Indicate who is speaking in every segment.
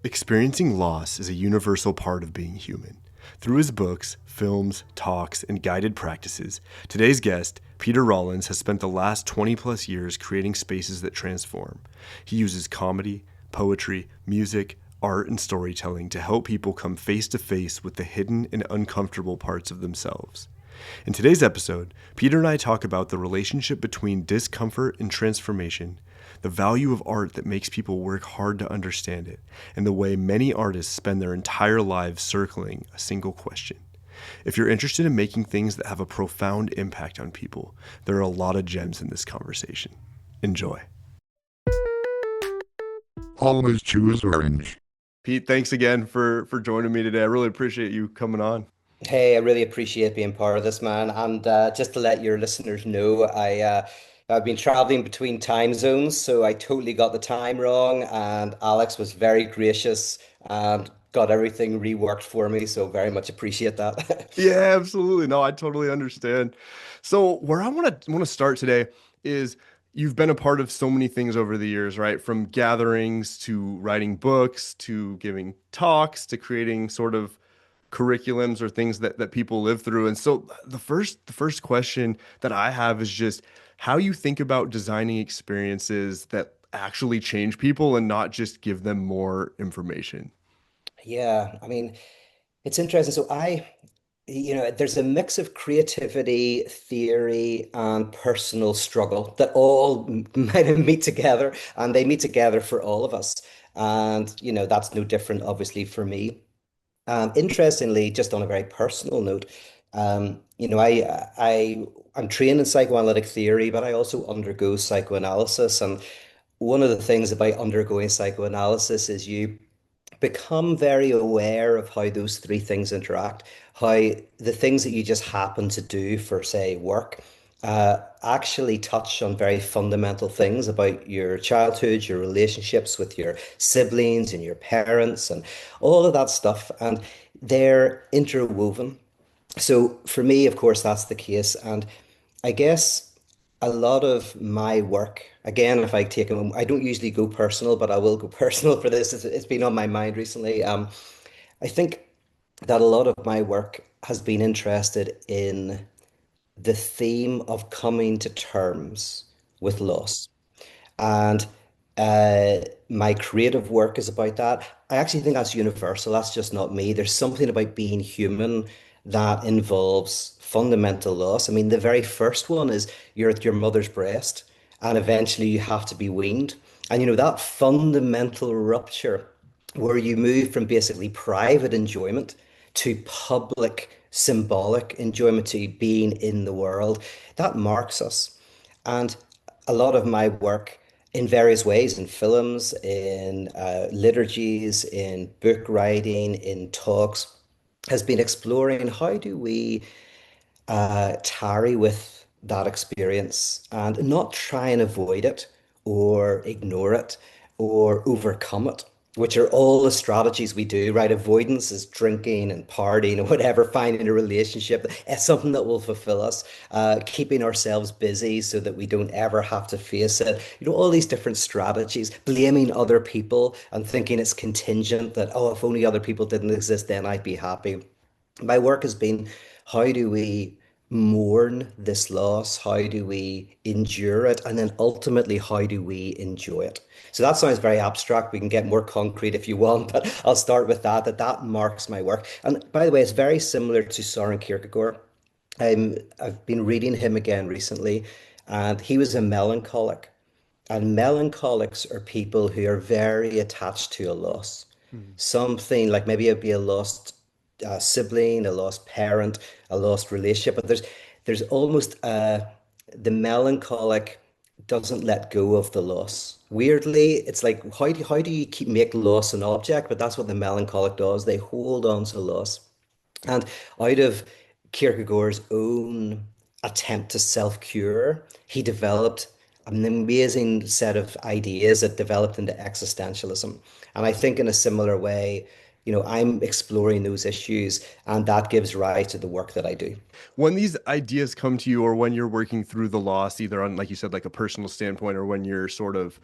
Speaker 1: Experiencing loss is a universal part of being human. Through his books, films, talks, and guided practices, today's guest, Peter Rollins, has spent the last 20 plus years creating spaces that transform. He uses comedy, poetry, music, art, and storytelling to help people come face to face with the hidden and uncomfortable parts of themselves. In today's episode, Peter and I talk about the relationship between discomfort and transformation, the value of art that makes people work hard to understand it, and the way many artists spend their entire lives circling a single question. If you're interested in making things that have a profound impact on people, there are a lot of gems in this conversation. Enjoy.
Speaker 2: Always choose orange.
Speaker 1: Pete, thanks again for joining me today. I really appreciate you coming on.
Speaker 3: Hey, I really appreciate being part of this, man. And just to let your listeners know, I've been traveling between time zones, so I totally got the time wrong. And Alex was very gracious and got everything reworked for me. So very much appreciate that.
Speaker 1: Yeah, absolutely. No, I totally understand. So where I want to start today is you've been a part of so many things over the years, right? From gatherings to writing books to giving talks to creating sort of curriculums or things that people live through. And so the first question that I have is just how you think about designing experiences that actually change people and not just give them more information.
Speaker 3: Yeah, I mean, it's interesting. There's a mix of creativity, theory, and personal struggle that all might meet together, and they meet together for all of us. And, that's no different, obviously, for me. Interestingly, just on a very personal note, I'm trained in psychoanalytic theory, but I also undergo psychoanalysis. And one of the things about undergoing psychoanalysis is you become very aware of how those three things interact, how the things that you just happen to do for, say, work, actually touch on very fundamental things about your childhood, your relationships with your siblings and your parents, and all of that stuff. And they're interwoven. So for me, of course, that's the case. And I guess a lot of my work, again, if I take them, I don't usually go personal, but I will go personal for this. It's been on my mind recently. I think that a lot of my work has been interested in the theme of coming to terms with loss. And my creative work is about that. I actually think that's universal. That's just not me. There's something about being human that involves fundamental loss. I mean, the very first one is you're at your mother's breast and eventually you have to be weaned. And that fundamental rupture where you move from basically private enjoyment to public symbolic enjoyment to being in the world, that marks us. And a lot of my work in various ways, in films, in liturgies, in book writing, in talks, has been exploring how do we tarry with that experience and not try and avoid it or ignore it or overcome it, which are all the strategies we do, right? Avoidance is drinking and partying and whatever, finding a relationship, it's something that will fulfill us, keeping ourselves busy so that we don't ever have to face it. All these different strategies, blaming other people and thinking it's contingent that, oh, if only other people didn't exist, then I'd be happy. My work has been how do we mourn this loss? How do we endure it? And then ultimately, how do we enjoy it? So that sounds very abstract. We can get more concrete if you want, but I'll start with that marks my work. And by the way, it's very similar to Søren Kierkegaard. I've been reading him again recently, and he was a melancholic. And melancholics are people who are very attached to a loss.
Speaker 1: Mhm.
Speaker 3: Something like maybe it'd be a lost sibling, a lost parent, a lost relationship. But there's almost the melancholic doesn't let go of the loss. Weirdly, it's like how do you keep make loss an object? But that's what the melancholic does. They hold on to loss. And out of Kierkegaard's own attempt to self-cure, he developed an amazing set of ideas that developed into existentialism. And I think in a similar way, I'm exploring those issues, and that gives rise to the work that I do.
Speaker 1: When these ideas come to you, or when you're working through the loss, either on, like you said, like a personal standpoint, or when you're sort of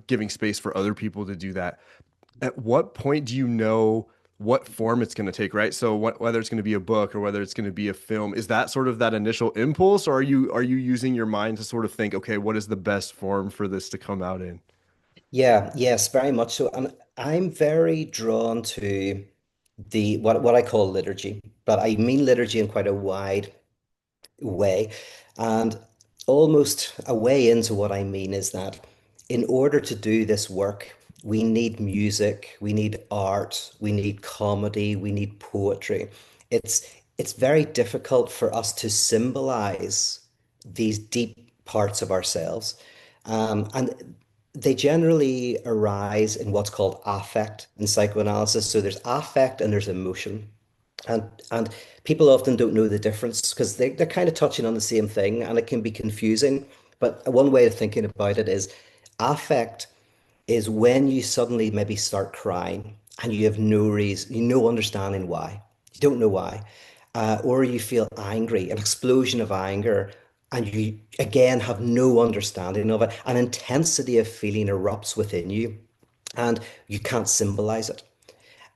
Speaker 1: giving space for other people to do that, at what point do you know what form it's going to take, right? So whether it's going to be a book or whether it's going to be a film, is that sort of that initial impulse, or are you using your mind to sort of think, okay, what is the best form for this to come out in?
Speaker 3: Yeah, yes, very much so. And I'm very drawn to the what I call liturgy, but I mean liturgy in quite a wide way. And almost a way into what I mean is that in order to do this work, we need music, we need art, we need comedy, we need poetry. It's very difficult for us to symbolize these deep parts of ourselves. And they generally arise in what's called affect in psychoanalysis. So there's affect and there's emotion. And people often don't know the difference because they're kind of touching on the same thing and it can be confusing. But one way of thinking about it is affect is when you suddenly maybe start crying and you have no reason, no understanding why. You don't know why. Or you feel angry, an explosion of anger, and you again have no understanding of it. An intensity of feeling erupts within you and you can't symbolize it.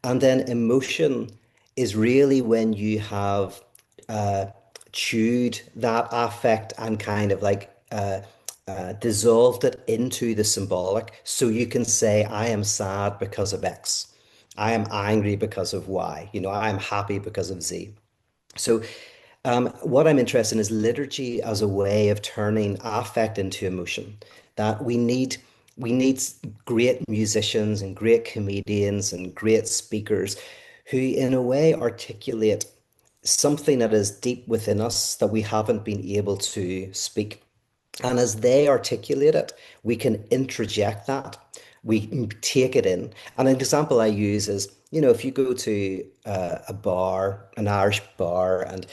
Speaker 3: And then emotion is really when you have uh, chewed that affect and kind of like dissolved it into the symbolic. So you can say, I am sad because of X. I am angry because of Y. I am happy because of Z. So what I'm interested in is liturgy as a way of turning affect into emotion. That we need great musicians and great comedians and great speakers who, in a way, articulate something that is deep within us that we haven't been able to speak. And as they articulate it, we can interject that. We take it in. And an example I use is, if you go to a bar, an Irish bar, and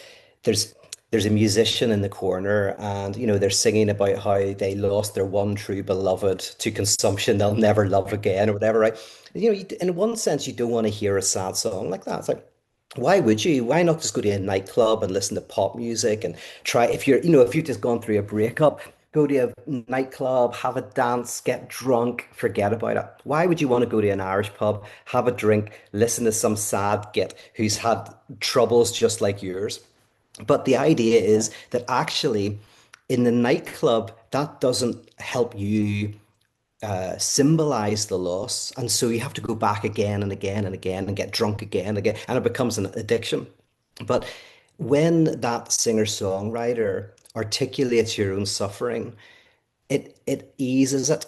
Speaker 3: there's there's a musician in the corner, and they're singing about how they lost their one true beloved to consumption, they'll never love again, or whatever, right? In one sense, you don't want to hear a sad song like that. It's like, why would you? Why not just go to a nightclub and listen to pop music and try if you've just gone through a breakup, go to a nightclub, have a dance, get drunk, forget about it. Why would you want to go to an Irish pub, have a drink, listen to some sad git who's had troubles just like yours? But the idea is that actually in the nightclub, that doesn't help you symbolize the loss. And so you have to go back again and again and again and get drunk again and again, and it becomes an addiction. But when that singer-songwriter articulates your own suffering, it eases it.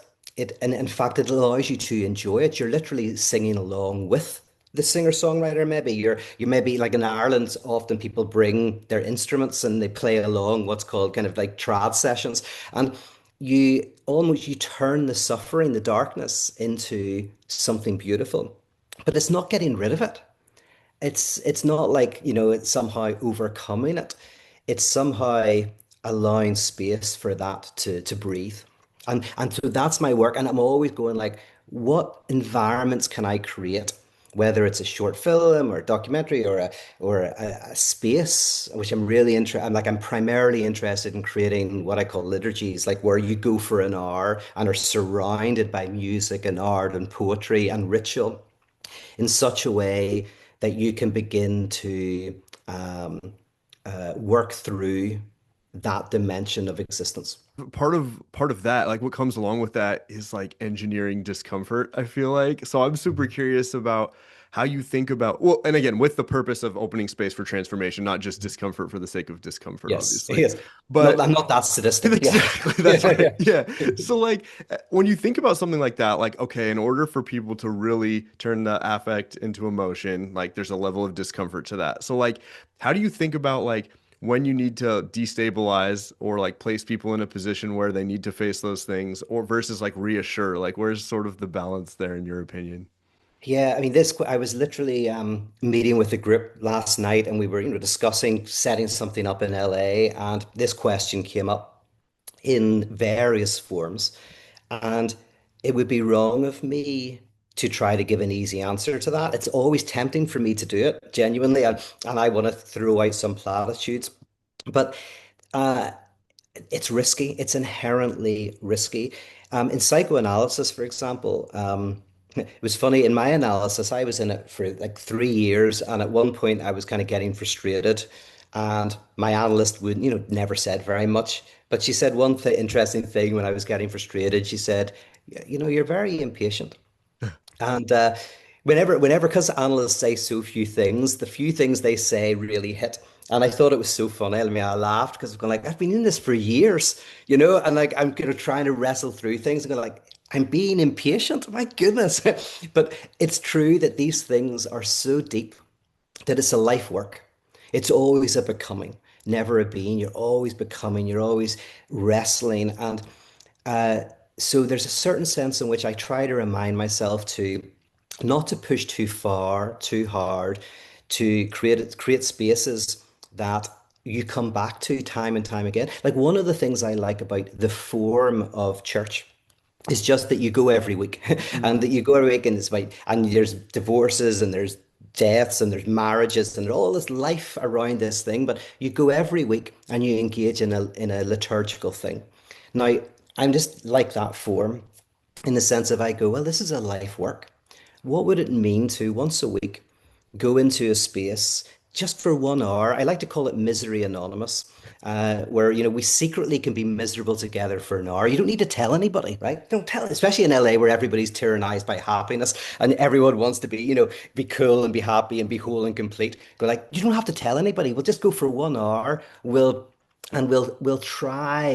Speaker 3: And in fact it allows you to enjoy it. You're literally singing along with the singer-songwriter. Maybe you maybe like in Ireland, often people bring their instruments and they play along what's called kind of like trad sessions. And you turn the suffering, the darkness into something beautiful. But it's not getting rid of it. It's not like, it's somehow overcoming it. It's somehow allowing space for that to breathe. And so that's my work. And I'm always going like, what environments can I create? Whether it's a short film or a documentary or a space, which I'm really interested. I'm primarily interested in creating what I call liturgies, like where you go for an hour and are surrounded by music and art and poetry and ritual in such a way that you can begin to um, work through that dimension of existence.
Speaker 1: Part of that, like what comes along with that is like engineering discomfort, I feel like. So I'm super curious about how you think about, well, and again, with the purpose of opening space for transformation, not just discomfort for the sake of discomfort,
Speaker 3: Yes,
Speaker 1: obviously.
Speaker 3: yes. Not,
Speaker 1: But
Speaker 3: I'm not that sadistic. Yeah,
Speaker 1: exactly, that's
Speaker 3: yeah,
Speaker 1: right.
Speaker 3: yeah.
Speaker 1: Yeah. So like when you think about something like that, like, okay, in order for people to really turn the affect into emotion, like there's a level of discomfort to that. So like, how do you think about like when you need to destabilize or like place people in a position where they need to face those things or versus like reassure, like where's sort of the balance there in your opinion?
Speaker 3: Yeah, I mean, I was literally meeting with a group last night and we were, discussing setting something up in LA, and this question came up in various forms. And it would be wrong of me to try to give an easy answer to that. It's always tempting for me to do it, genuinely, and I want to throw out some platitudes. But uh, it's risky. It's inherently risky. In psychoanalysis, for example, It was funny in my analysis. I was in it for like 3 years, and at one point I was kind of getting frustrated, and my analyst would, never said very much, but she said one th interesting thing when I was getting frustrated. She said, you're very impatient." And because analysts say so few things, the few things they say really hit. And I thought it was so funny. I mean, I laughed because I'm going like, I've been in this for years, and like I'm kind of trying to wrestle through things and go like, I'm being impatient. My goodness. But it's true that these things are so deep that it's a life work. It's always a becoming, never a being. You're always becoming, you're always wrestling. And uh, so there's a certain sense in which I try to remind myself to not to push too far, too hard, to create spaces that you come back to time and time again. Like one of the things I like about the form of church is just that you go every week and that you go every week and it's like, and there's divorces and there's deaths and there's marriages and there's all this life around this thing, but you go every week and you engage in a liturgical thing. Now, I'm just like that form in the sense of I go, well, this is a life work. What would it mean to once a week go into a space just for 1 hour? I like to call it misery anonymous, where we secretly can be miserable together for an hour. You don't need to tell anybody, right? Don't tell, especially in LA where everybody's tyrannized by happiness and everyone wants to be cool and be happy and be whole and complete. Go like, you don't have to tell anybody. We'll just go for 1 hour. We'll try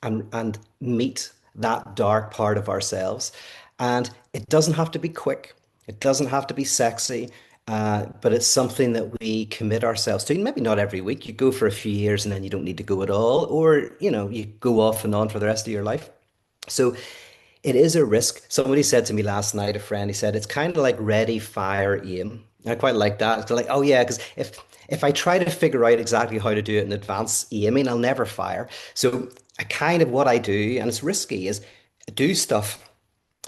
Speaker 3: and meet that dark part of ourselves. And it doesn't have to be quick. It doesn't have to be sexy. But it's something that we commit ourselves to. Maybe not every week. You go for a few years and then you don't need to go at all, or you go off and on for the rest of your life. So it is a risk. Somebody said to me last night, a friend, he said, it's kind of like ready, fire, aim. I quite like that. It's like, oh yeah, because if I try to figure out exactly how to do it in advance aiming, I'll never fire. So I kind of what I do, and it's risky, is do stuff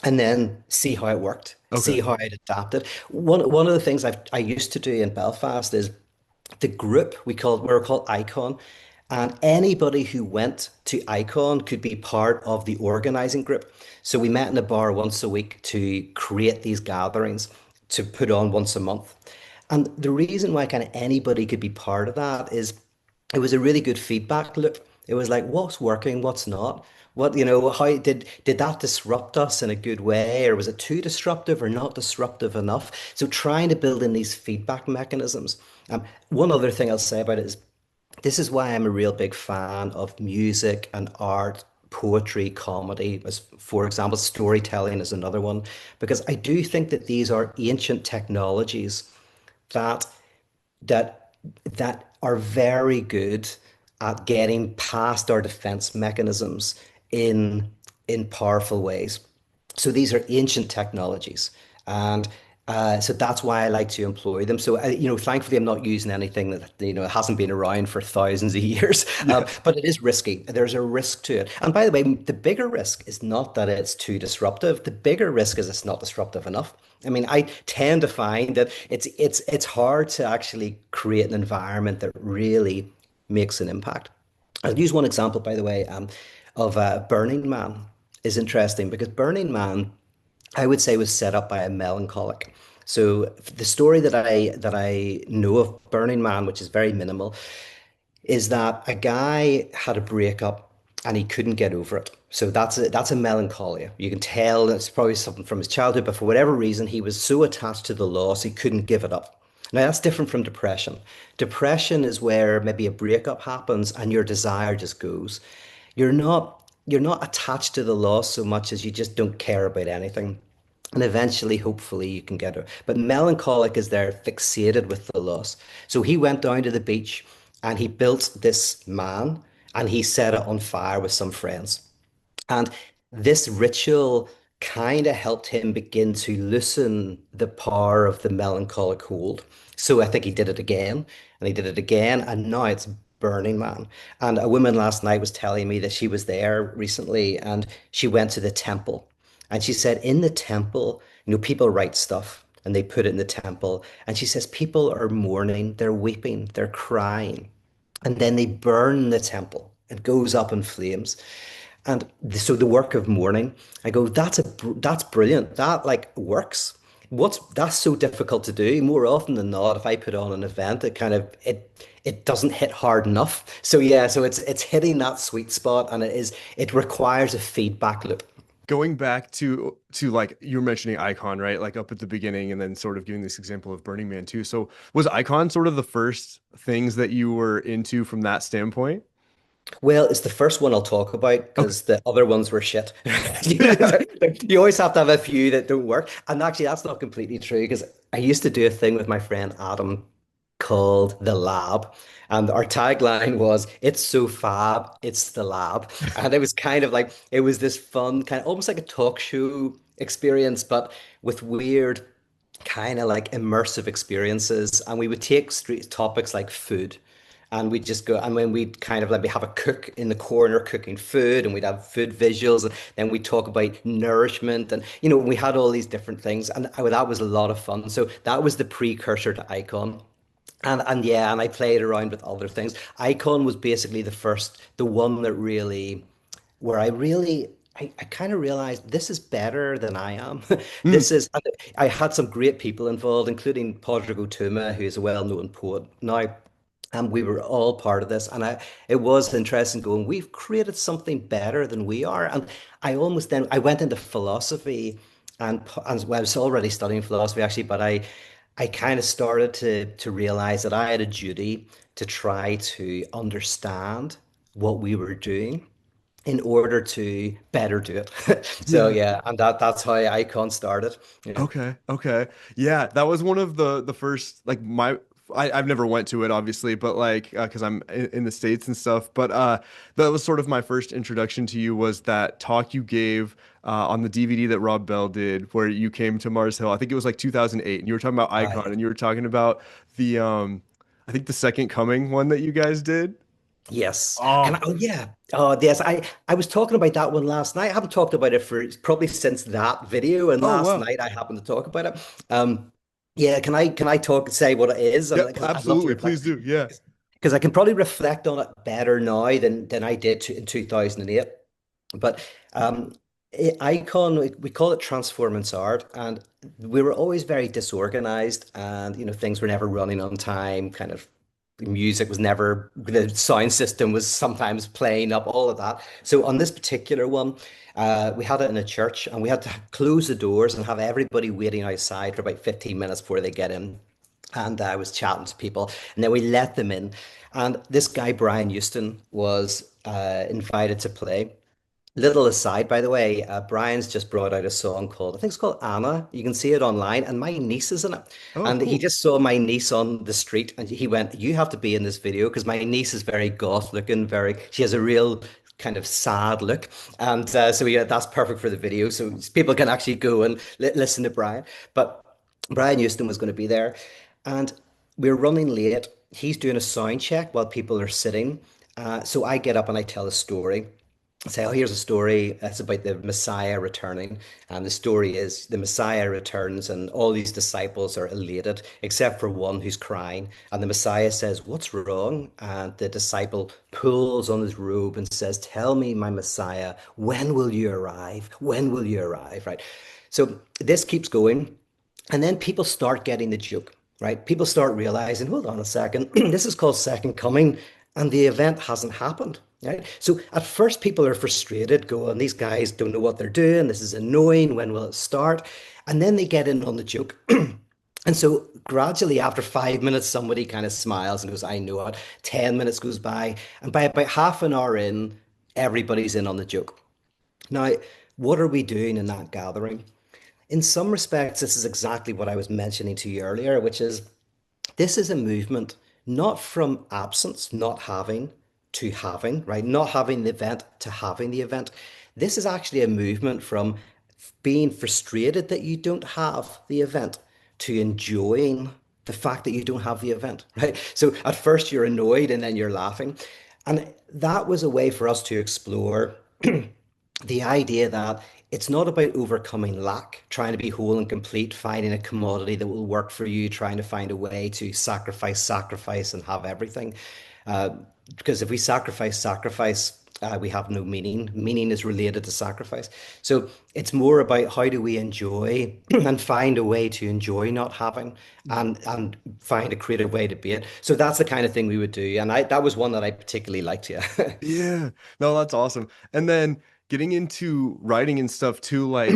Speaker 3: and then see how it worked,
Speaker 1: Okay.
Speaker 3: see how it adapted. One of the things I used to do in Belfast is the group we were called Ikon, and anybody who went to Ikon could be part of the organizing group. So we met in a bar once a week to create these gatherings to put on once a month. And the reason why kind of anybody could be part of that is it was a really good feedback loop. It was like, what's working, what's not? How did that disrupt us in a good way, or was it too disruptive or not disruptive enough? So trying to build in these feedback mechanisms. One other thing I'll say about it is this is why I'm a real big fan of music and art, poetry, comedy, as for example, storytelling is another one, because I do think that these are ancient technologies that that that are very good at getting past our defense mechanisms in in powerful ways. So these are ancient technologies, and so that's why I like to employ them. So thankfully, I'm not using anything that hasn't been around for thousands of years.
Speaker 1: Yeah.
Speaker 3: But it is risky. There's a risk to it. And by the way, the bigger risk is not that it's too disruptive. The bigger risk is it's not disruptive enough. I mean, I tend to find that it's hard to actually create an environment that really makes an impact. I'll use one example, by the way, of Burning Man is interesting because Burning Man, I would say, was set up by a melancholic. So the story that I know of Burning Man, which is very minimal, is that a guy had a breakup and he couldn't get over it. So that's a melancholia. You can tell it's probably something from his childhood, but for whatever reason, he was so attached to the loss he couldn't give it up. Now that's different from depression. Depression is where maybe a breakup happens and your desire just goes. You're not attached to the loss so much as you just don't care about anything. And eventually, hopefully, you can get her. But melancholic is there fixated with the loss. So he went down to the beach and he built this man and he set it on fire with some friends. And this ritual kind of helped him begin to loosen the power of the melancholic hold. So I think he did it again and he did it again. And now it's Burning Man. And a woman last night was telling me that she was there recently and she went to the temple. And she said, in the temple, people write stuff and they put it in the temple. And she says, people are mourning, they're weeping, they're crying. And then they burn the temple. It goes up in flames. So the work of mourning, I go, that's brilliant. That like works. That's so difficult to do. More often than not, if I put on an event, it doesn't hit hard enough. So yeah, so it's hitting that sweet spot, and it requires a feedback loop.
Speaker 1: Going back to like you were mentioning Icon, right? Like up at the beginning, and then sort of giving this example of Burning Man too. So was Icon sort of the first things that you were into from that standpoint?
Speaker 3: Well, it's the first one I'll talk about
Speaker 1: Okay.
Speaker 3: because the other ones were shit. You always have to have a few that don't work. And actually, that's not completely true because I used to do a thing with my friend Adam called The Lab. And our tagline was, "It's so fab, it's the lab." And it was kind of like, it was this fun, kind of almost like a talk show experience, but with weird, kind of like immersive experiences. And we would take street topics like food. And we'd just go, and when we'd kind of like we have a cook in the corner cooking food, and we'd have food visuals, and then we'd talk about nourishment, and we had all these different things, and that was a lot of fun. So that was the precursor to Icon. And yeah, and I played around with other things. Icon was basically the one that really, where I kind of realized this is better than I am.
Speaker 1: Mm,
Speaker 3: I had some great people involved, including Padraig Tuma, who is a well-known poet now. And we were all part of this. It was interesting going, we've created something better than we are. And I went into philosophy and well, I was already studying philosophy actually, but I kind of started to realize that I had a duty to try to understand what we were doing in order to better do it. So
Speaker 1: yeah.
Speaker 3: yeah, and that's how Icon started. Yeah.
Speaker 1: Okay. Okay. Yeah, that was one of the first like I've never went to it obviously, but like because I'm in the States and stuff. But that was sort of my first introduction to you was that talk you gave on the DVD that Rob Bell did, where you came to Mars Hill. I think it was like 2008, and you were talking about
Speaker 3: Ah,
Speaker 1: Icon,
Speaker 3: yeah.
Speaker 1: and you were talking about the I think the Second Coming one that you guys did.
Speaker 3: Yes.
Speaker 1: Oh,
Speaker 3: Oh yeah. Oh yes. I was talking about that one last night. I haven't talked about it for probably since that video, and
Speaker 1: oh
Speaker 3: last
Speaker 1: wow.
Speaker 3: night I happened to talk about it. Yeah. Can I say what it is? And
Speaker 1: Yep,
Speaker 3: because I'd love to
Speaker 1: absolutely.
Speaker 3: reflect
Speaker 1: Please do. Yeah.
Speaker 3: because I can probably reflect on it better now than I did in 2008. But Icon, we call it transformance art, and we were always very disorganized, and things were never running on time. Kind of the music was never, the sound system was sometimes playing up, all of that. So on this particular one, we had it in a church, and we had to close the doors and have everybody waiting outside for about 15 minutes before they get in. And I was chatting to people, and then we let them in. And this guy, Brian Houston, was invited to play. Little aside, by the way, Brian's just brought out a song called, I think it's called Anna. You can see it online, and my niece is in it.
Speaker 1: Oh,
Speaker 3: And he
Speaker 1: cool.
Speaker 3: just saw my niece on the street, and he went, "You have to be in this video," because my niece is very goth looking, she has a real kind of sad look. And so yeah, that's perfect for the video. So people can actually go and listen to Brian. But Brian Houston was going to be there, and we're running late. He's doing a sound check while people are sitting. So I get up and I tell a story. Say, oh, here's a story. It's about the Messiah returning. And the story is the Messiah returns, and all these disciples are elated, except for one who's crying. And the Messiah says, "What's wrong?" And the disciple pulls on his robe and says, "Tell me, my Messiah, when will you arrive? When will you arrive?" Right. So this keeps going. And then people start getting the joke, right? People start realizing, hold on a second, this is called Second Coming, and the event hasn't happened, right? So at first, people are frustrated, going, these guys don't know what they're doing. This is annoying. When will it start? And then they get in on the joke. And so gradually, after 5 minutes, somebody kind of smiles and goes, I know it. 10 minutes goes by. And by about half an hour in, everybody's in on the joke. Now, what are we doing in that gathering? In some respects, this is exactly what I was mentioning to you earlier, which is this is a movement not from absence, not having, to having, right? Not having the event to having the event. This is actually a movement from being frustrated that you don't have the event to enjoying the fact that you don't have the event, right? So at first you're annoyed and then you're laughing. And that was a way for us to explore the idea that it's not about overcoming lack, trying to be whole and complete, finding a commodity that will work for you, trying to find a way to sacrifice, and have everything. Uh, because if we sacrifice, we have no meaning. Meaning is related to sacrifice. So it's more about how do we enjoy and find a way to enjoy not having and find a creative way to be it. So that's the kind of thing we would do. And I that was one that I particularly liked, yeah.
Speaker 1: Yeah. No, that's awesome. And then getting into writing and stuff too, like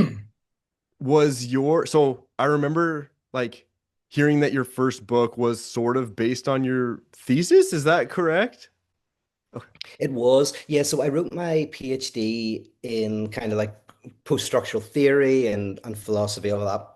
Speaker 1: was your so I remember like hearing that your first book was sort of based on your thesis. Is that correct? Okay.
Speaker 3: It was, yeah. So I wrote my PhD in kind of like post-structural theory and philosophy, all that.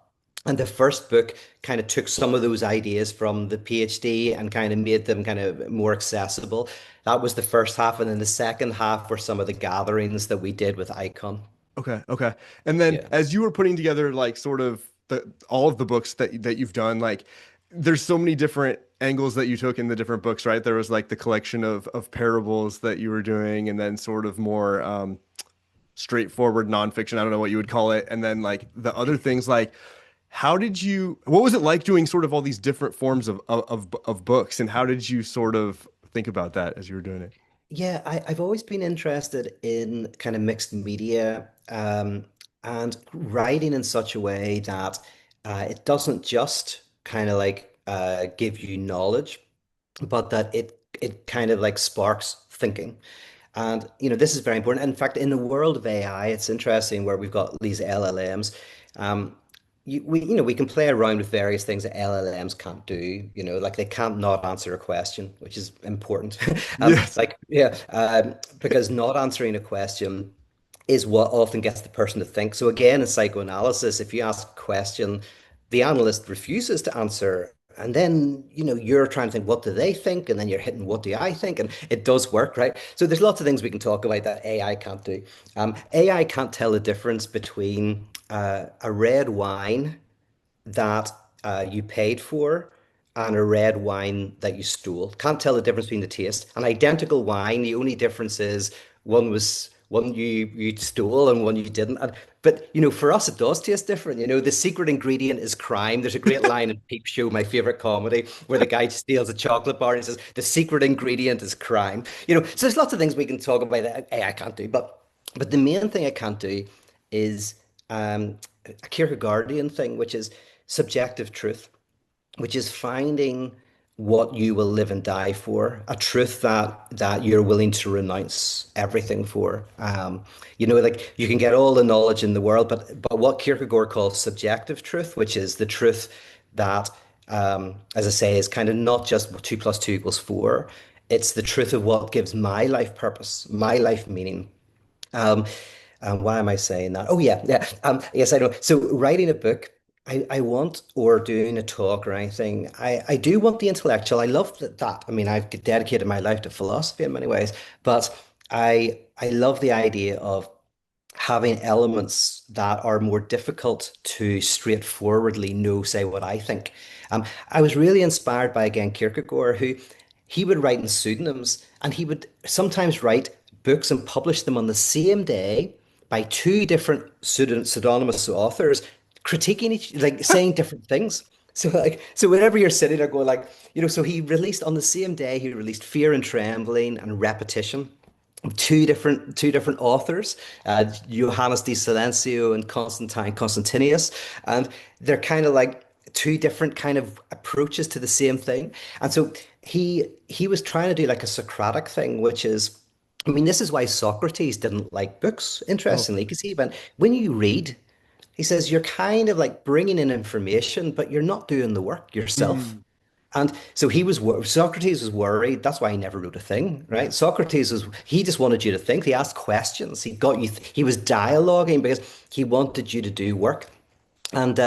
Speaker 3: And the first book kind of took some of those ideas from the PhD and kind of made them kind of more accessible. That was the first half, and then the second half were some of the gatherings that we did with Ikon.
Speaker 1: Okay, okay. And then
Speaker 3: Yeah.
Speaker 1: as you were putting together like sort of the all of the books that you've done, like there's so many different angles that you took in the different books, right? There was like the collection of parables that you were doing, and then sort of more straightforward nonfiction. I don't know what you would call it. And then like the other things like what was it like doing sort of all these different forms of books, and how did you sort of think about that as you were doing it?
Speaker 3: Yeah, I've always been interested in kind of mixed media and writing in such a way that it doesn't just kind of like give you knowledge, but that it kind of like sparks thinking. And this is very important. In fact, in the world of AI, it's interesting where we've got these LLMs. Um, we can play around with various things that LLMs can't do. Like they can't not answer a question, which is important.
Speaker 1: Yes.
Speaker 3: Like yeah, because not answering a question is what often gets the person to think. So again, in psychoanalysis, if you ask a question, the analyst refuses to answer. And then, you're trying to think, what do they think? And then you're hitting, what do I think? And it does work, right? So there's lots of things we can talk about that AI can't do. AI can't tell the difference between a red wine that you paid for and a red wine that you stole. Can't tell the difference between the taste. An identical wine, the only difference is one you stole and one you didn't. But for us, it does taste different. The secret ingredient is crime. There's a great line in Peep Show, my favorite comedy, where the guy steals a chocolate bar and he says, "The secret ingredient is crime." So there's lots of things we can talk about that AI can't do, but the main thing I can't do is a Kierkegaardian thing, which is subjective truth, which is finding what you will live and die for, a truth that you're willing to renounce everything for. Like you can get all the knowledge in the world, but what Kierkegaard calls subjective truth, which is the truth that, as I say, is kind of not just 2 + 2 = 4. It's the truth of what gives my life purpose, my life meaning. Um, why am I saying that? Oh yeah, yeah. Yes, I know. So writing a book, I want, or doing a talk or anything, I do want the intellectual. I love that. I mean, I've dedicated my life to philosophy in many ways, but I love the idea of having elements that are more difficult to straightforwardly know, say what I think. I was really inspired by again Kierkegaard, who he would write in pseudonyms, and he would sometimes write books and publish them on the same day by two different pseudonymous authors, critiquing each, like saying different things. So whenever you're sitting there going like, so he released on the same day, he released Fear and Trembling and Repetition, two different authors, Johannes de Silencio and Constantine Constantinius, and they're kind of like two different kind of approaches to the same thing. And so he was trying to do like a Socratic thing, which is, I mean, this is why Socrates didn't like books,
Speaker 1: Oh.
Speaker 3: interestingly, because he went, when you read, he says you're kind of like bringing in information, but you're not doing the work yourself.
Speaker 1: Mm.
Speaker 3: And so Socrates was worried. That's why he never wrote a thing, right? He just wanted you to think. He asked questions. He was dialoguing because he wanted you to do work. And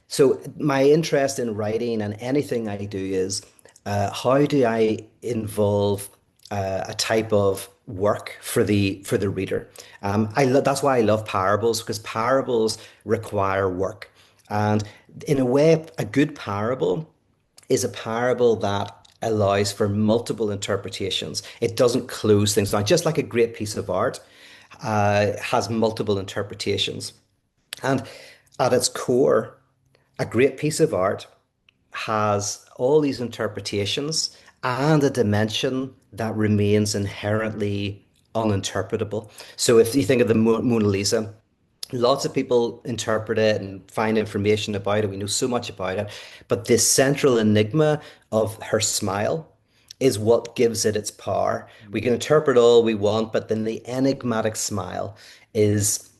Speaker 3: so my interest in writing and anything I do is how do I involve a type of work for the reader? That's why I love parables, because parables require work. And in a way, a good parable is a parable that allows for multiple interpretations. It doesn't close things down, just like a great piece of art has multiple interpretations. And at its core, a great piece of art has all these interpretations and a dimension that remains inherently uninterpretable. So if you think of the Mona Lisa, lots of people interpret it and find information about it. We know so much about it. But this central enigma of her smile is what gives it its power. We can interpret all we want, but then the enigmatic smile is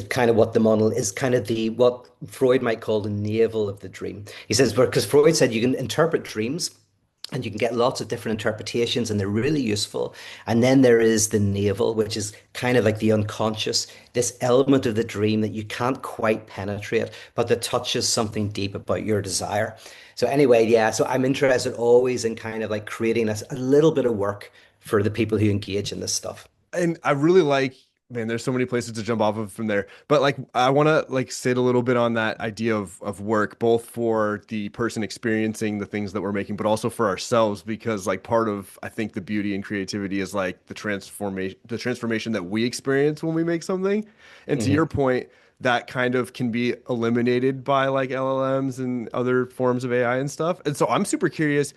Speaker 3: kind of what the model is kind of the what Freud might call the navel of the dream. He says, because Freud said you can interpret dreams and you can get lots of different interpretations and they're really useful. And then there is the navel, which is kind of like the unconscious, this element of the dream that you can't quite penetrate, but that touches something deep about your desire. So anyway, yeah, so I'm interested always in kind of like creating a little bit of work for the people who engage in this stuff.
Speaker 1: And I really like, man, there's so many places to jump off of from there. But like I want to like sit a little bit on that idea of work, both for the person experiencing the things that we're making, but also for ourselves, because like part of I think the beauty and creativity is like the transformation that we experience when we make something. And to your
Speaker 3: Mhm.
Speaker 1: point, that kind of can be eliminated by like LLMs and other forms of AI and stuff. And so I'm super curious,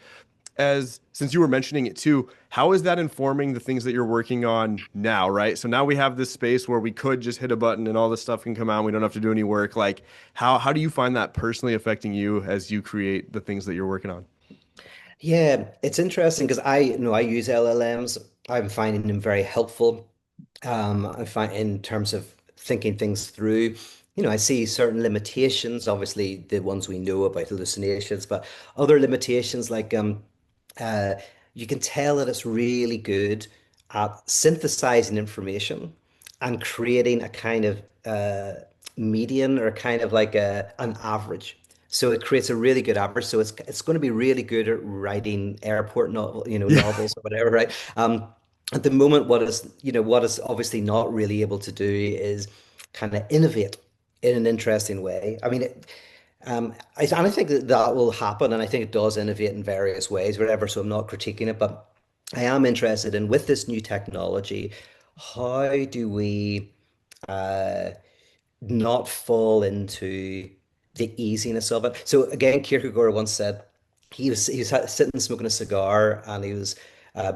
Speaker 1: as since you were mentioning it too, how is that informing the things that you're working on now, right? So now we have this space where we could just hit a button and all this stuff can come out and we don't have to do any work. Like how do you find that personally affecting you as you create the things that you're working on?
Speaker 3: Yeah, it's interesting because I use LLMs. I'm finding them very helpful. I find in terms of thinking things through, I see certain limitations, obviously the ones we know about hallucinations, but other limitations like uh, you can tell that it's really good at synthesizing information and creating a kind of median or kind of like an average. So it creates a really good average. So it's going to be really good at writing airport
Speaker 1: Yeah.
Speaker 3: novels or whatever, right? At the moment, what is obviously not really able to do is kind of innovate in an interesting way. I mean, and I think that that will happen, and I think it does innovate in various ways, whatever. So I'm not critiquing it, but I am interested in with this new technology, how do we not fall into the easiness of it? So again, Kierkegaard once said he was sitting smoking a cigar, and he was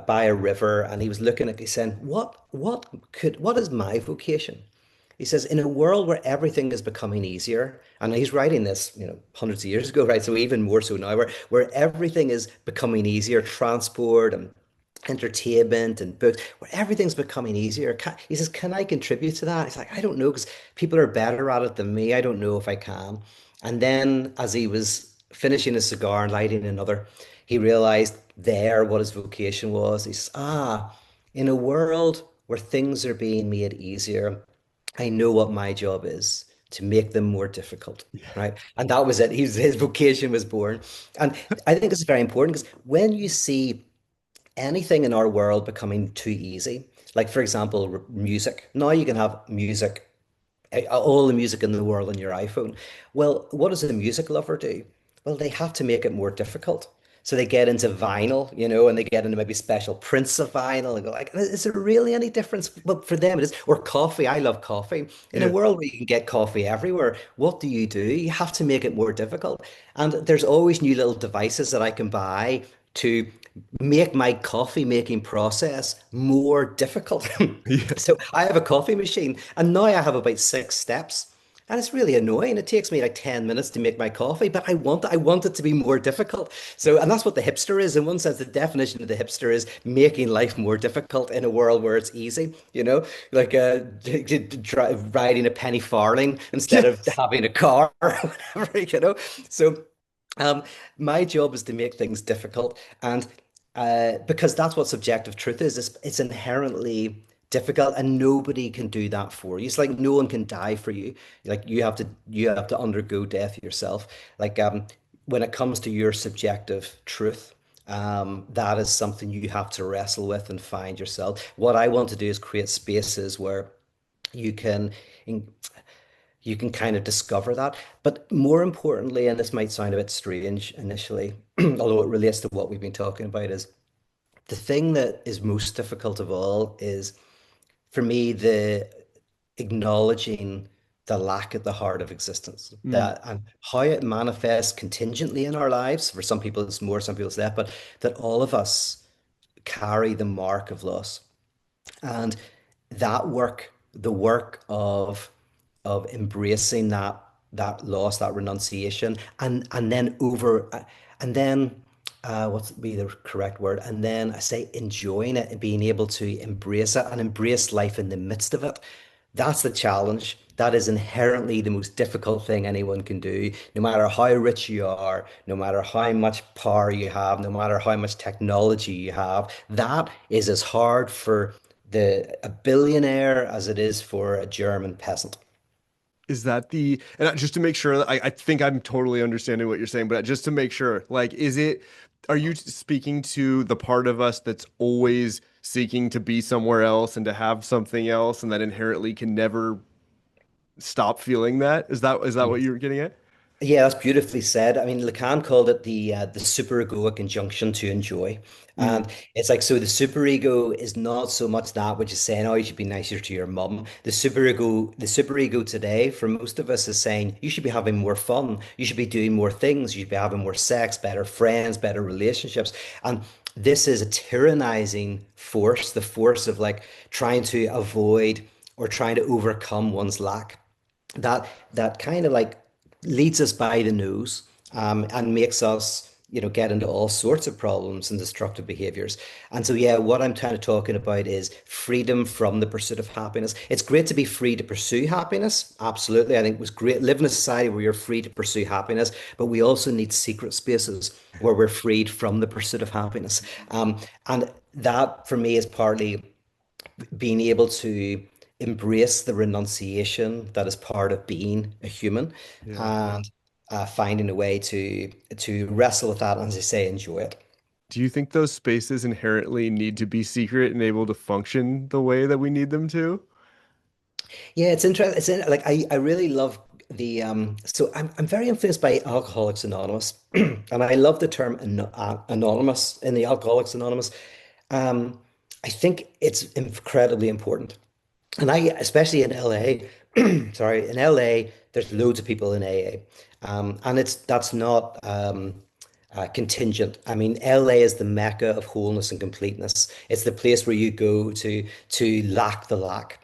Speaker 3: by a river, and he was looking at, he's saying, what is my vocation? He says, in a world where everything is becoming easier, and he's writing this, hundreds of years ago, right? So even more so now, where everything is becoming easier, transport and entertainment and books, where everything's becoming easier. He says, can I contribute to that? He's like, I don't know, because people are better at it than me. I don't know if I can. And then as he was finishing a cigar and lighting another, he realized there what his vocation was. He says, in a world where things are being made easier, I know what my job is to make them more difficult, right? And that was it. His vocation was born. And I think it's very important because when you see anything in our world becoming too easy, like for example, music, now you can have music, all the music in the world on your iPhone. Well, what does a music lover do? Well, they have to make it more difficult. So they get into vinyl, and they get into maybe special prints of vinyl and go like, is there really any difference? But for them it is. Or coffee. I love coffee. In a
Speaker 1: Yeah.
Speaker 3: world where you can get coffee everywhere, what do? You have to make it more difficult. And there's always new little devices that I can buy to make my coffee making process more difficult.
Speaker 1: Yeah.
Speaker 3: So I have a coffee machine and now I have about 6 steps. And it's really annoying. It takes me like 10 minutes to make my coffee, but I want it to be more difficult. So, and that's what the hipster is. In one sense, the definition of the hipster is making life more difficult in a world where it's easy, like riding a penny farthing instead of
Speaker 1: Yes.
Speaker 3: having a car or whatever. So um, my job is to make things difficult, and because that's what subjective truth is. It's inherently difficult, and nobody can do that for you. It's like no one can die for you. Like you have to undergo death yourself. Like when it comes to your subjective truth, that is something you have to wrestle with and find yourself. What I want to do is create spaces where you can you can kind of discover that. But more importantly, and this might sound a bit strange initially, although it relates to what we've been talking about, is the thing that is most difficult of all is for me the acknowledging the lack at the heart of existence,
Speaker 1: Mm.
Speaker 3: that and how it manifests contingently in our lives. For some people it's more, some people it's less, but that all of us carry the mark of loss. And that work, the work of embracing that loss, that renunciation, and then and then what's be the correct word? And then I say enjoying it and being able to embrace it and embrace life in the midst of it. That's the challenge. That is inherently the most difficult thing anyone can do, no matter how rich you are, no matter how much power you have, no matter how much technology you have. That is as hard for a billionaire as it is for a German peasant.
Speaker 1: Is that the, and just to make sure, I think I'm totally understanding what you're saying, but just to make sure, like, are you speaking to the part of us that's always seeking to be somewhere else and to have something else and that inherently can never stop feeling that? Is that what you're getting at?
Speaker 3: Yeah, that's beautifully said. I mean, Lacan called it the superegoic injunction to enjoy.
Speaker 1: Mm,
Speaker 3: And it's like, so the superego is not so much that which is saying, oh, you should be nicer to your mum. The superego today for most of us is saying you should be having more fun, you should be doing more things, you should be having more sex, better friends, better relationships. And this is a tyrannizing force, the force of like trying to avoid or trying to overcome one's lack that kind of like leads us by the nose and makes us, get into all sorts of problems and destructive behaviors. And so, yeah, what I'm kind of talking about is freedom from the pursuit of happiness. It's great to be free to pursue happiness. Absolutely. I think it was great live in a society where you're free to pursue happiness, but we also need secret spaces where we're freed from the pursuit of happiness. And that for me is partly being able to embrace the renunciation that is part of being a human
Speaker 1: yeah.
Speaker 3: and finding a way to wrestle with that and, as I say, enjoy it.
Speaker 1: Do you think those spaces inherently need to be secret and able to function the way that we need them to?
Speaker 3: Yeah, it's interesting. Like I really love so I'm very influenced by Alcoholics Anonymous, and I love the term anonymous in the Alcoholics Anonymous. Um, I think it's incredibly important. And especially in LA, sorry, in LA, there's loads of people in AA, and that's not contingent. I mean, LA is the mecca of wholeness and completeness. It's the place where you go to lack the lack.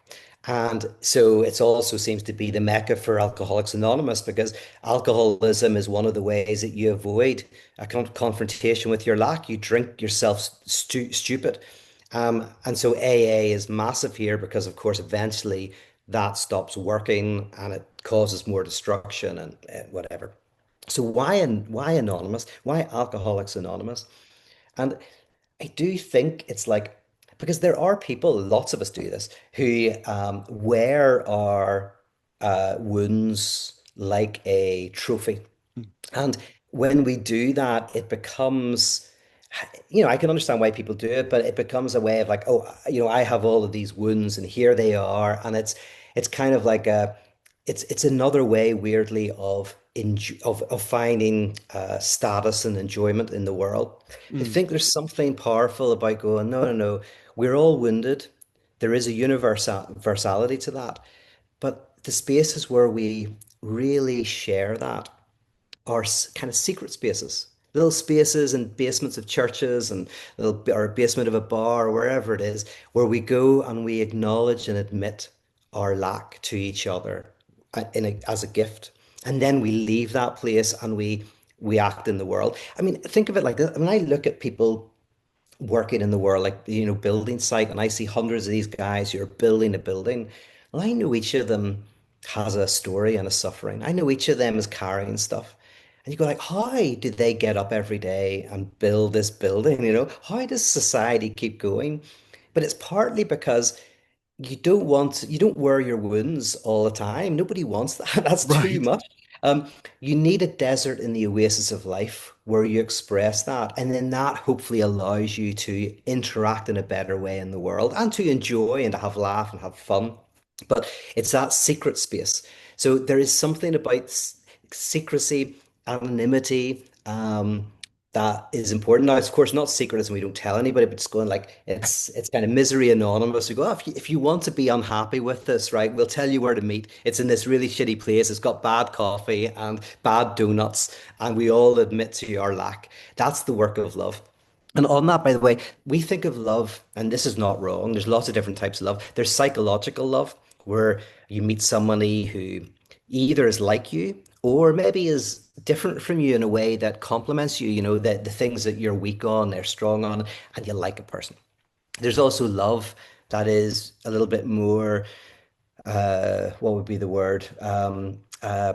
Speaker 3: And so it also seems to be the mecca for Alcoholics Anonymous because alcoholism is one of the ways that you avoid a confrontation with your lack. You drink yourself stupid. And so AA is massive here because, of course, eventually that stops working and it causes more destruction and whatever. So why Anonymous? Why Alcoholics Anonymous? And I do think it's like because there are people, lots of us do this, who wear our wounds like a trophy. And when we do that, it becomes, I can understand why people do it, but it becomes a way of like, oh, I have all of these wounds and here they are. And it's kind of like it's another way, weirdly, of finding status and enjoyment in the world. I
Speaker 1: Mm,
Speaker 3: think there's something powerful about going, no, no, no, we're all wounded. There is a universality to that. But the spaces where we really share that are kind of secret spaces, little spaces in basements of churches and little or basement of a bar or wherever it is, where we go and we acknowledge and admit our lack to each other as a gift, and then we leave that place and we act in the world. I mean, think of it like this. When I look at people working in the world, like, building site, and I see hundreds of these guys who are building a building. Well, I know each of them has a story and a suffering. I know each of them is carrying stuff. And you go like, how did they get up every day and build this building? How does society keep going? But it's partly because you don't wear your wounds all the time. Nobody wants that. That's too
Speaker 1: right.
Speaker 3: much. Um, you need a desert in the oasis of life where you express that, and then that hopefully allows you to interact in a better way in the world and to enjoy and to have laugh and have fun. But it's that secret space. So there is something about secrecy, anonymity, that is important. Now, it's of course not secret as in we don't tell anybody, but it's going like it's kind of misery anonymous. We go, oh, if you want to be unhappy with this, right, we'll tell you where to meet. It's in this really shitty place. It's got bad coffee and bad donuts, and we all admit to our lack. That's the work of love. And on that, by the way, we think of love, and this is not wrong. There's lots of different types of love. There's psychological love, where you meet somebody who either is like you or maybe is different from you in a way that complements you, that the things that you're weak on, they're strong on, and you like a person. There's also love that is a little bit more, what would be the word?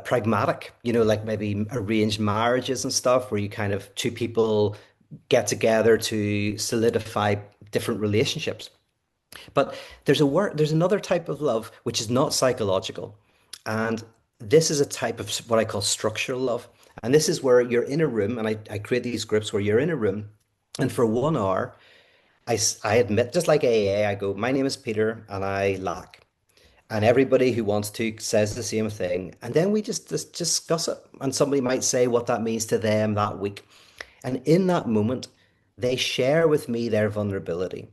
Speaker 3: Pragmatic, like maybe arranged marriages and stuff, where you kind of two people get together to solidify different relationships. But there's another type of love which is not psychological. And this is a type of what I call structural love. And this is where you're in a room, and I create these groups where you're in a room, and for 1 hour, I admit, just like AA, I go, my name is Peter and I lack. And everybody who wants to says the same thing. And then we just discuss it. And somebody might say what that means to them that week. And in that moment, they share with me their vulnerability.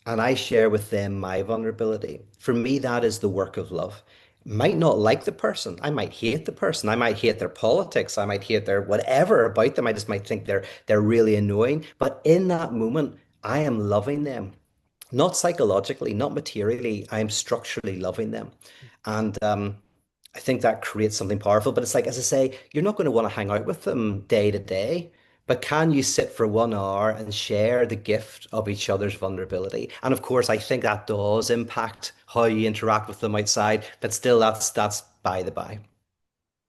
Speaker 3: And I share with them my vulnerability. For me, that is the work of love. Might not like the person. I might hate the person. I might hate their politics. I might hate their whatever about them. I just might think they're really annoying. But in that moment, I am loving them. Not psychologically, not materially. I am structurally loving them. And I think that creates something powerful. But it's like, as I say, you're not going to want to hang out with them day to day. But can you sit for 1 hour and share the gift of each other's vulnerability? And of course, I think that does impact how you interact with them outside. But still, that's by the by.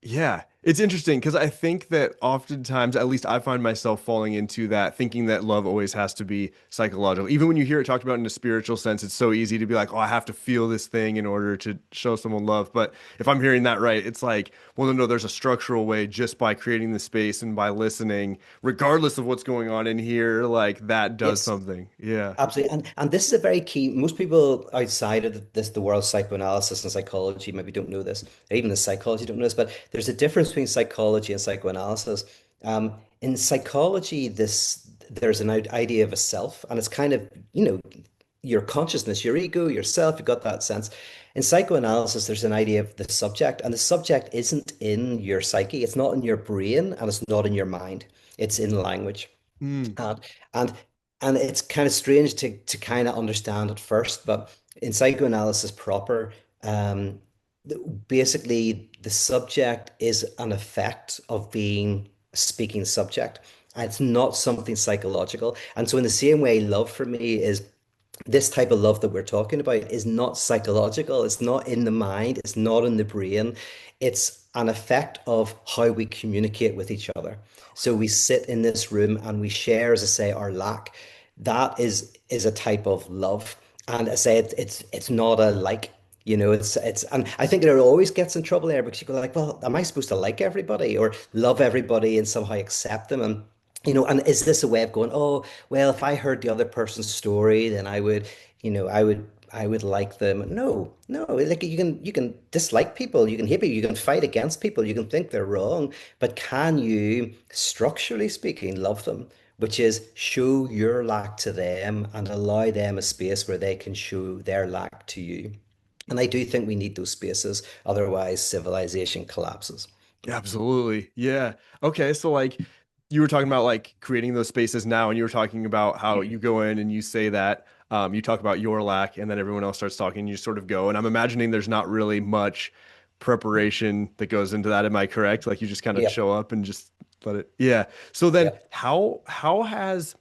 Speaker 1: Yeah, it's interesting because I think that oftentimes, at least I find myself falling into that, thinking that love always has to be psychological. Even when you hear it talked about in a spiritual sense, it's so easy to be like, oh, I have to feel this thing in order to show someone love. But if I'm hearing that right, it's like, well, no, there's a structural way just by creating the space and by listening, regardless of what's going on in here, like that does
Speaker 3: Yes.
Speaker 1: something. Yeah.
Speaker 3: Absolutely. And this is a very key. Most people outside of the world of psychoanalysis and psychology maybe don't know this, or even the psychology don't know this, but there's a difference between psychology and psychoanalysis. In psychology, there's an idea of a self, and it's kind of, your consciousness, your ego, yourself, you got that sense. In psychoanalysis, there's an idea of the subject, and the subject isn't in your psyche, it's not in your brain, and it's not in your mind. It's in language.
Speaker 1: Mm.
Speaker 3: And and and it's kind of strange to kind of understand at first, but in psychoanalysis proper, um, basically the subject is an effect of being a speaking subject. And it's not something psychological. And so in the same way, love for me is this type of love that we're talking about is not psychological. It's not in the mind. It's not in the brain. It's an effect of how we communicate with each other. So we sit in this room and we share, as I say, our lack. That is a type of love. And I say it's not a like, and I think it always gets in trouble there because you go like, well, am I supposed to like everybody or love everybody and somehow accept them? And is this a way of going, oh, well, if I heard the other person's story, then I would like them. No, no, like you can dislike people, you can hate people, you can fight against people, you can think they're wrong, but can you, structurally speaking, love them? Which is show your lack to them and allow them a space where they can show their lack to you. And I do think we need those spaces, otherwise civilization collapses.
Speaker 1: Absolutely. Yeah. Okay. So like you were talking about like creating those spaces now, and you were talking about how you go in and you say that you talk about your lack, and then everyone else starts talking, and you sort of go. And I'm imagining there's not really much preparation that goes into that. Am I correct? Like you just kind of
Speaker 3: Yep,
Speaker 1: show up and just let it. Yeah. So then
Speaker 3: yep.
Speaker 1: how has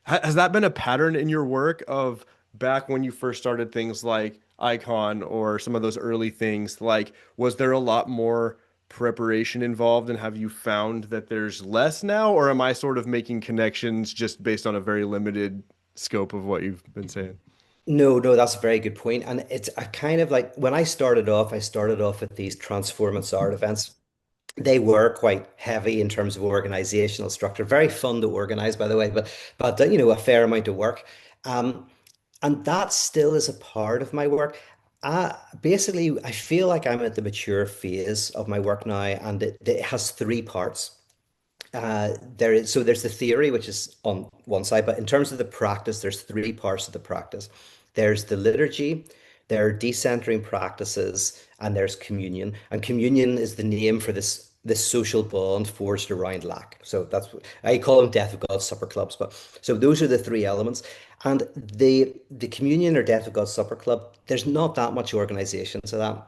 Speaker 1: that been a pattern in your work of back when you first started things like Icon or some of those early things? Like, was there a lot more preparation involved, and have you found that there's less now, or am I sort of making connections just based on a very limited scope of what you've been saying?
Speaker 3: No, no, that's a very good point. And it's a kind of like when I started off at these transformance art events. They were quite heavy in terms of organizational structure. Very fun to organize, by the way, but a fair amount of work. Um, and that still is a part of my work. Basically, I feel like I'm at the mature phase of my work now, and it has three parts. There's the theory, which is on one side, but in terms of the practice, there's three parts of the practice. There's the liturgy, there are decentering practices, and there's communion. And communion is the name for this this social bond forged around lack. So that's what I call them death of God supper clubs. But so those are the three elements. And the communion or death of God supper club, there's not that much organization to that.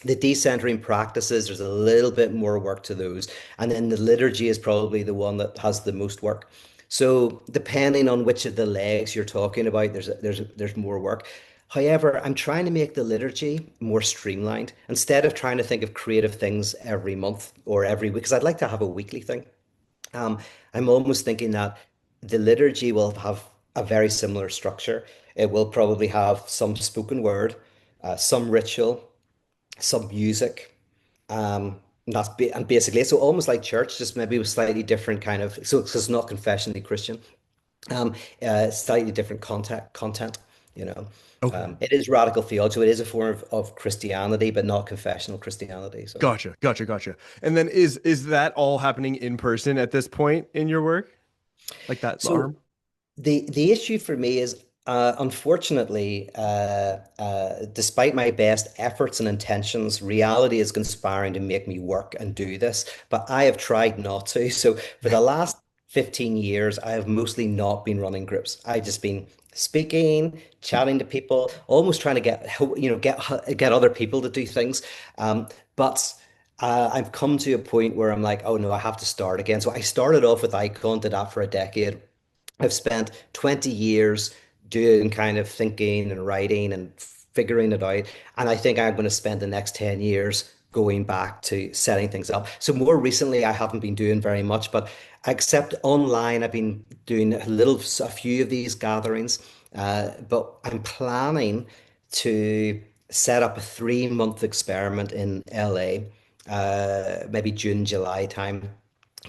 Speaker 3: The decentering practices, there's a little bit more work to those. And then the liturgy is probably the one that has the most work. So depending on which of the legs you're talking about, there's more work. However, I'm trying to make the liturgy more streamlined instead of trying to think of creative things every month or every week, because I'd like to have a weekly thing. Um, I'm almost thinking that the liturgy will have a very similar structure. It will probably have some spoken word, some ritual, some music. And basically so almost like church, just maybe with slightly different kind of so it's not confessionally Christian, slightly different content, you know.
Speaker 1: Okay.
Speaker 3: It is radical theology, so it is a form of Christianity, but not confessional Christianity. So
Speaker 1: Gotcha. And then is that all happening in person at this point in your work? Like that, the
Speaker 3: so
Speaker 1: arm?
Speaker 3: the issue for me is, unfortunately, despite my best efforts and intentions, reality is conspiring to make me work and do this. But I have tried not to. So for the last 15 years, I have mostly not been running groups. I've just been speaking, chatting to people, almost trying to get other people to do things. But I've come to a point where I'm like, oh no, I have to start again. So I started off with Ikon, did that for a decade. I've spent 20 years doing kind of thinking and writing and figuring it out. And I think I'm going to spend the next 10 years going back to setting things up. So more recently, I haven't been doing very much, but except online, I've been doing a few of these gatherings. But I'm planning to set up a 3 month experiment in LA, maybe June, July time,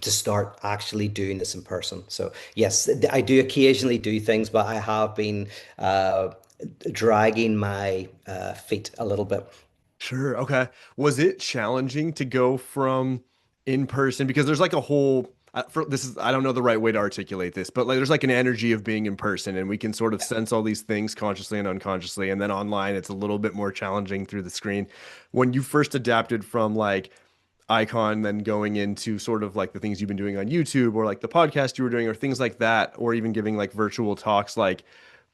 Speaker 3: to start actually doing this in person. So yes, I do occasionally do things, but I have been dragging my feet a little bit.
Speaker 1: Sure. Okay. Was it challenging to go from in person because there's like a whole this is I don't know the right way to articulate this, but like there's like an energy of being in person and we can sort of sense all these things consciously and unconsciously, and then online it's a little bit more challenging through the screen. When you first adapted from like Icon then going into sort of like the things you've been doing on YouTube or like the podcast you were doing or things like that, or even giving like virtual talks, like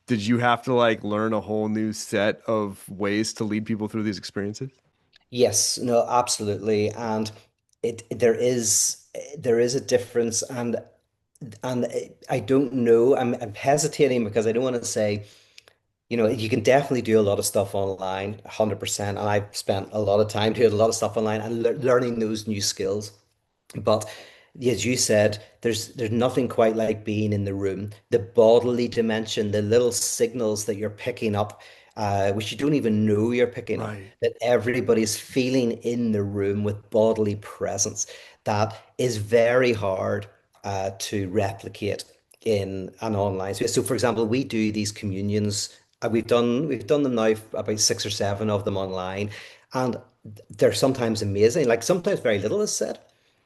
Speaker 1: did you have to like learn a whole new set of ways to lead people through these experiences?
Speaker 3: Yes, no, absolutely. And there is a difference, and I don't know. I'm hesitating because I don't want to say, you can definitely do a lot of stuff online, 100%. And I've spent a lot of time doing a lot of stuff online and learning those new skills. But as you said, there's nothing quite like being in the room. The bodily dimension, the little signals that you're picking up, which you don't even know you're picking up,
Speaker 1: Right.
Speaker 3: that everybody's feeling in the room with bodily presence, that is very hard to replicate in an online space. So, for example, we do these communions. We've done them now, about six or seven of them online, and they're sometimes amazing. Like sometimes very little is said.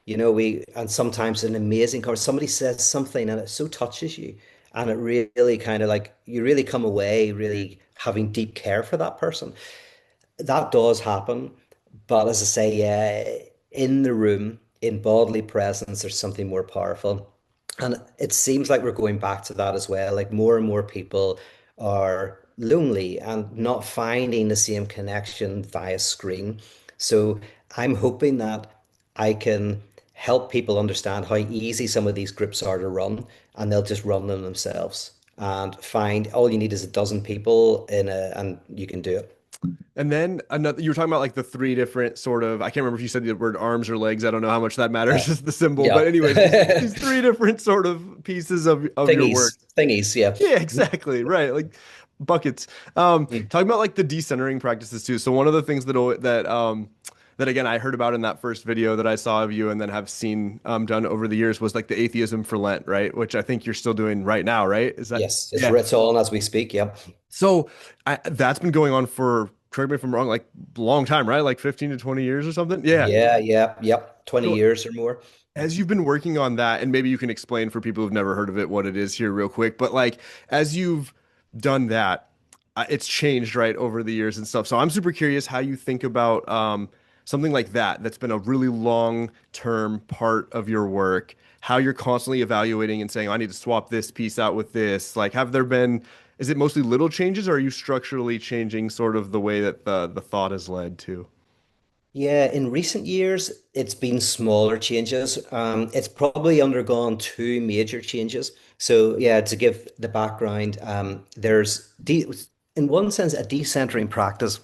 Speaker 3: And sometimes an amazing cover. Somebody says something and it so touches you, and it really kind of like you really come away really having deep care for that person. That does happen, but as I say, yeah, in the room, in bodily presence, there's something more powerful. And it seems like we're going back to that as well. Like more and more people are lonely and not finding the same connection via screen. So I'm hoping that I can help people understand how easy some of these groups are to run, and they'll just run them themselves and find all you need is a dozen people and you can do it.
Speaker 1: And then another, you were talking about like the three different sort of, I can't remember if you said the word arms or legs. I don't know how much that
Speaker 3: Uh,
Speaker 1: matters as the symbol, but
Speaker 3: yeah.
Speaker 1: anyways, these three different sort of pieces of your work.
Speaker 3: Thingies, yeah.
Speaker 1: Yeah, exactly. Right. Like buckets.
Speaker 3: Mm.
Speaker 1: Talking about like the decentering practices too. So one of the things that again I heard about in that first video that I saw of you and then have seen done over the years was like the atheism for Lent, right? Which I think you're still doing right now, right? Is that
Speaker 3: Yes,
Speaker 1: yeah.
Speaker 3: it's on as we speak, yeah.
Speaker 1: So that's been going on for, correct me if I'm wrong, like a long time, right? Like 15 to 20 years or something. Yeah.
Speaker 3: Yeah, yeah, yep. 20
Speaker 1: So
Speaker 3: years or more.
Speaker 1: as you've been working on that, and maybe you can explain for people who've never heard of it what it is here real quick, but like as you've done that, it's changed right over the years and stuff. So I'm super curious how you think about something like that, that's been a really long term part of your work, how you're constantly evaluating and saying, "Oh, I need to swap this piece out with this." Like, have there been, is it mostly little changes, or are you structurally changing sort of the way that the thought is led to?
Speaker 3: Yeah, in recent years, it's been smaller changes. It's probably undergone two major changes. So, yeah, to give the background, there's in one sense a decentering practice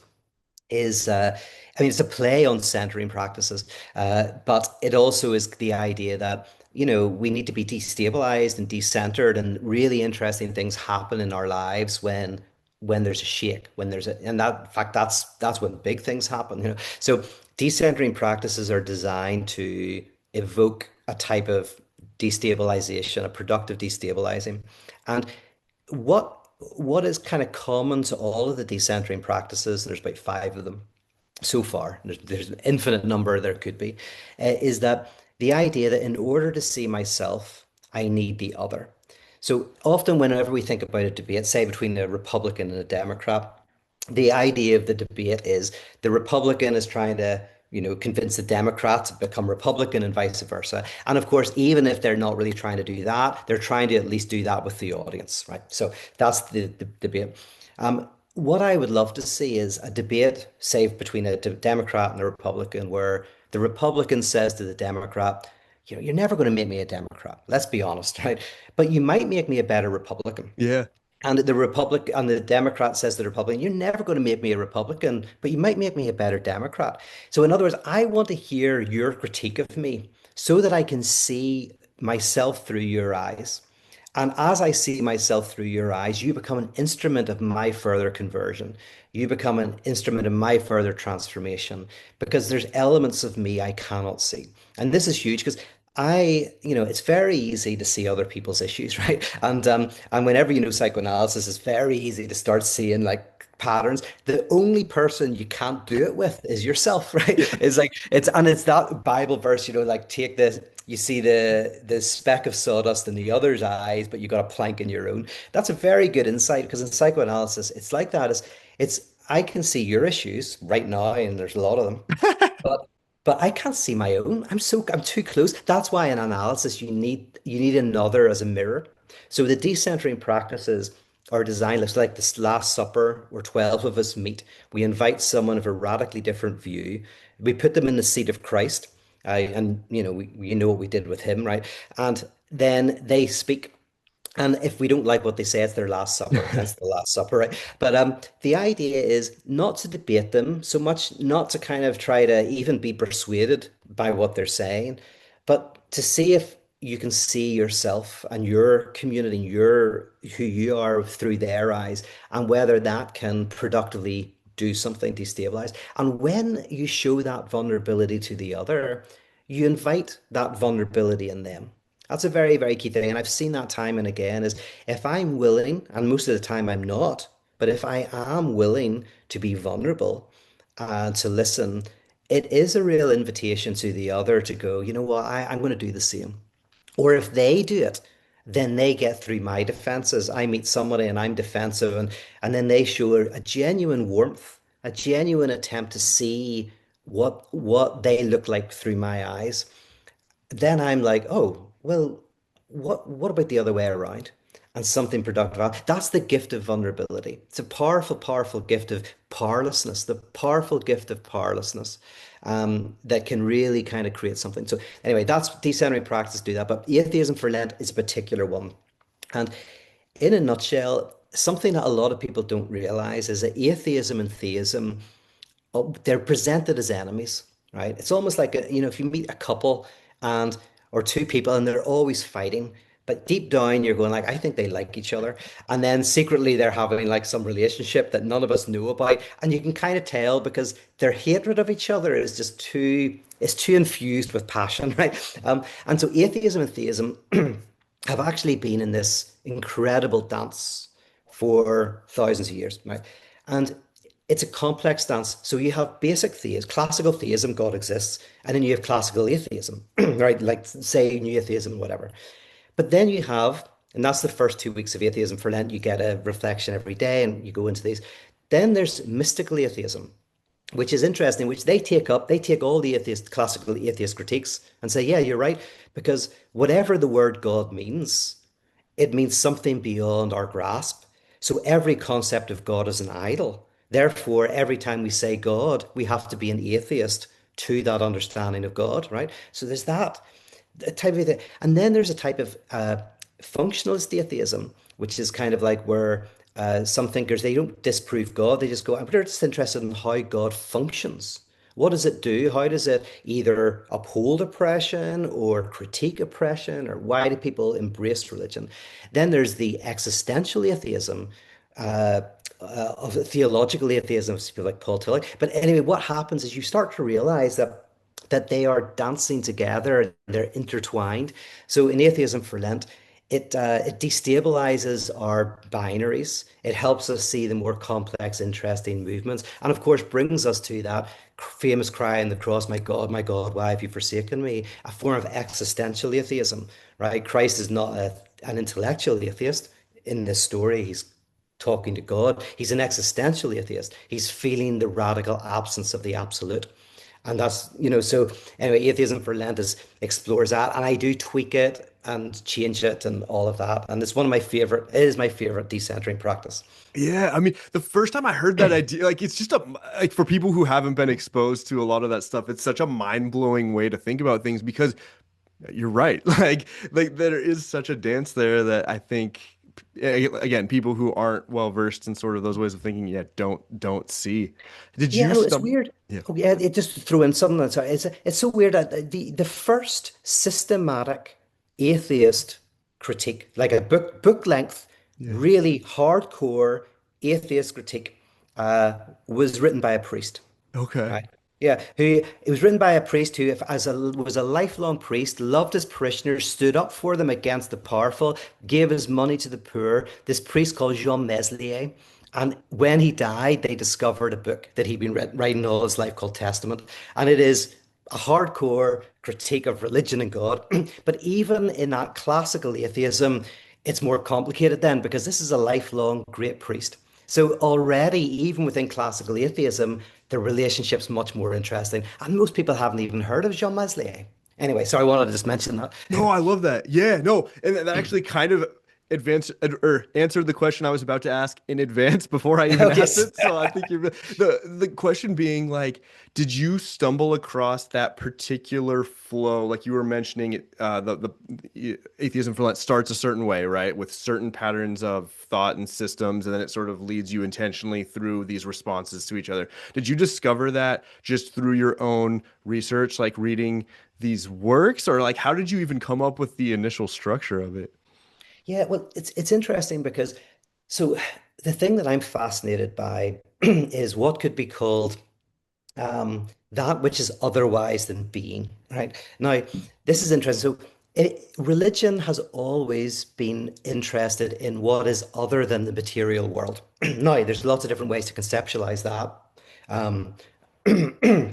Speaker 3: is I mean it's a play on centering practices, but it also is the idea that we need to be destabilized and decentered, and really interesting things happen in our lives when there's a shake, when there's a and that in fact that's when big things happen. So decentering practices are designed to evoke a type of destabilization, a productive destabilizing. And what is kind of common to all of the decentering practices, there's about five of them so far, there's an infinite number there could be, is that the idea that in order to see myself, I need the other. So often, whenever we think about a debate, say between a Republican and a Democrat, the idea of the debate is the Republican is trying to, convince the Democrat to become Republican and vice versa. And of course, even if they're not really trying to do that, they're trying to at least do that with the audience, right? So that's the debate. What I would love to see is a debate, say, between a Democrat and a Republican, where the Republican says to the Democrat, you're never going to make me a Democrat. Let's be honest, right? But you might make me a better Republican.
Speaker 1: Yeah.
Speaker 3: And the Republic and the Democrat says to the Republican, you're never going to make me a Republican, but you might make me a better Democrat. So, in other words, I want to hear your critique of me so that I can see myself through your eyes. And as I see myself through your eyes, you become an instrument of my further conversion. You become an instrument of my further transformation because there's elements of me I cannot see. And this is huge because it's very easy to see other people's issues, right? And whenever you know psychoanalysis, it's very easy to start seeing like patterns. The only person you can't do it with is yourself, right?
Speaker 1: Yeah.
Speaker 3: It's that Bible verse, like take this, you see the speck of sawdust in the other's eyes, but you got a plank in your own. That's a very good insight because in psychoanalysis, it's like that. It's I can see your issues right now, and there's a lot of them. But but I can't see my own. I'm too close. That's why in analysis you need another as a mirror. So the decentering practices are designed, it's like this Last Supper where 12 of us meet. We invite someone of a radically different view. We put them in the seat of Christ. And you know what we did with him, right? And then they speak. And if we don't like what they say, it's their last supper, hence the Last Supper, right? But the idea is not to debate them so much, not to kind of try to even be persuaded by what they're saying, but to see if you can see yourself and your community, your who you are through their eyes, and whether that can productively do something destabilize. And when you show that vulnerability to the other, you invite that vulnerability in them. That's a very, very key thing. And I've seen that time and again is if I'm willing, and most of the time I'm not, but if I am willing to be vulnerable and to listen, it is a real invitation to the other to go, you know what, I'm going to do the same. Or if they do it, then they get through my defenses. I meet somebody and I'm defensive, and then they show a genuine warmth, a genuine attempt to see what they look like through my eyes. Then I'm like, oh, well, what about the other way around? And something productive. That's the gift of vulnerability. It's a powerful, powerful gift of powerlessness, the powerful gift of powerlessness that can really kind of create something. So anyway, that's decentering practice do that. But atheism for Lent is a particular one. And in a nutshell, something that a lot of people don't realize is that atheism and theism they're presented as enemies, right? It's almost like if you meet a couple and or two people and they're always fighting, but deep down you're going like, I think they like each other, and then secretly they're having like some relationship that none of us know about, and you can kind of tell because their hatred of each other is just too it's too infused with passion, right? And so atheism and theism have actually been in this incredible dance for thousands of years, right? And it's a complex dance. So you have basic theism, classical theism, God exists, and then you have classical atheism, right? Like say new atheism, whatever. But then you have, and that's the first 2 weeks of atheism for Lent, you get a reflection every day and you go into these. Then there's mystical atheism. which is interesting, which they take up. They take all the classical atheist critiques and say, yeah, you're right, because whatever the word God means, it means something beyond our grasp. So every concept of God is an idol. Therefore, every time we say God, we have to be an atheist to that understanding of God, right? So there's that type of thing. And then there's a type of functionalist atheism, which is kind of like where some thinkers, they don't disprove God, they just go, I'm just interested in how God functions. What does it do? How does it either uphold oppression or critique oppression? Or why do people embrace religion? Then there's the existential atheism, uh, of theological atheism, people like Paul Tillich. But anyway, what happens is you start to realize that they are dancing together, they're intertwined. So in Atheism for Lent, it destabilizes our binaries. It helps us see the more complex, interesting movements, and of course brings us to that famous cry on the cross, my God, why have you forsaken me?" A form of existential atheism, right? Christ is not an intellectual atheist in this story. He's talking to God. He's an existential atheist. He's feeling the radical absence of the absolute. And that's, so anyway, Atheism for Lent explores that. And I do tweak it and change it and all of that. And it's one of my favorite, it is my favorite decentering practice.
Speaker 1: Yeah, I mean, the first time I heard that idea, like it's just a like for people who haven't been exposed to a lot of that stuff, it's such a mind-blowing way to think about things because you're right. Like there is such a dance there that I think again, people who aren't well versed in sort of those ways of thinking yet don't see. Did
Speaker 3: Yeah,
Speaker 1: you
Speaker 3: no, it's
Speaker 1: stum
Speaker 3: weird.
Speaker 1: Yeah.
Speaker 3: Oh, yeah, it just threw in something that's it's so weird that the first systematic atheist critique, like a book length,
Speaker 1: Yeah.
Speaker 3: really hardcore atheist critique, was written by a priest.
Speaker 1: Okay.
Speaker 3: Right. Yeah, who it was written by a priest who, if, as a was a lifelong priest, loved his parishioners, stood up for them against the powerful, gave his money to the poor. This priest called Jean Meslier, and when he died, they discovered a book that he'd been writing all his life called Testament, and it is a hardcore critique of religion and God. But even in that classical atheism, it's more complicated then because this is a lifelong great priest. So already, even within classical atheism, the relationship's much more interesting. And most people haven't even heard of Jean Meslier. Anyway, so I wanted to just mention that.
Speaker 1: No, I love that. Yeah, no, and that actually kind of advanced or answered the question I was about to ask in advance before I even
Speaker 3: Okay.
Speaker 1: asked it. So I think you're the question being like, did you stumble across that particular flow? Like you were mentioning, the atheism for Lent starts a certain way, right, with certain patterns of thought and systems, and then it sort of leads you intentionally through these responses to each other. Did you discover that just through your own research, like reading these works, or like how did you even come up with the initial structure of it?
Speaker 3: Yeah, well, it's interesting because so the thing that I'm fascinated by is what could be called that which is otherwise than being, right? Now, this is interesting. So, religion has always been interested in what is other than the material world. Now, there's lots of different ways to conceptualize that. Um,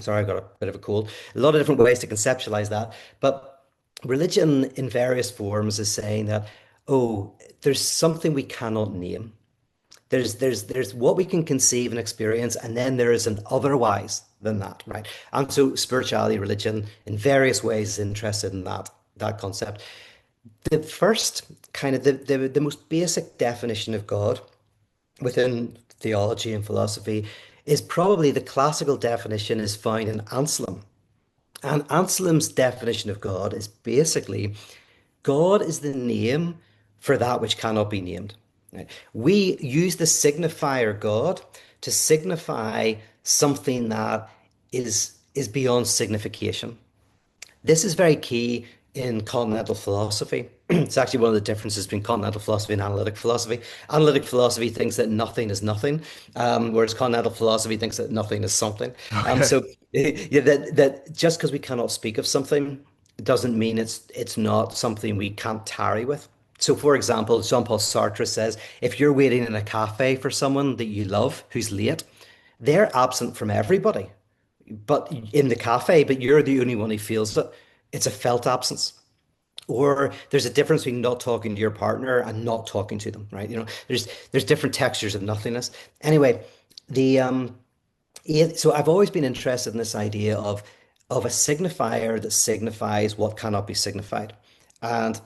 Speaker 3: Sorry, I got a bit of a cold. A lot of different ways to conceptualize that. But religion, in various forms, is saying that, oh, there's something we cannot name. There's what we can conceive and experience, and then there is an otherwise than that, right? And so spirituality, religion, in various ways is interested in that concept. The first kind of the most basic definition of God within theology and philosophy is probably the classical definition is found in Anselm. And Anselm's definition of God is basically God is the name for that which cannot be named. Right? We use the signifier God to signify something that is beyond signification. This is very key in continental philosophy. It's actually one of the differences between continental philosophy and analytic philosophy. Analytic philosophy thinks that nothing is nothing, whereas continental philosophy thinks that nothing is something.
Speaker 1: Okay.
Speaker 3: So yeah, that just because we cannot speak of something doesn't mean it's not something we can't tarry with. So, for example, Jean-Paul Sartre says, if you're waiting in a cafe for someone that you love who's late, they're absent from everybody but in the cafe, but you're the only one who feels it. It's a felt absence. Or there's a difference between not talking to your partner and not talking to them, right? There's different textures of nothingness. Anyway, the So I've always been interested in this idea of a signifier that signifies what cannot be signified, and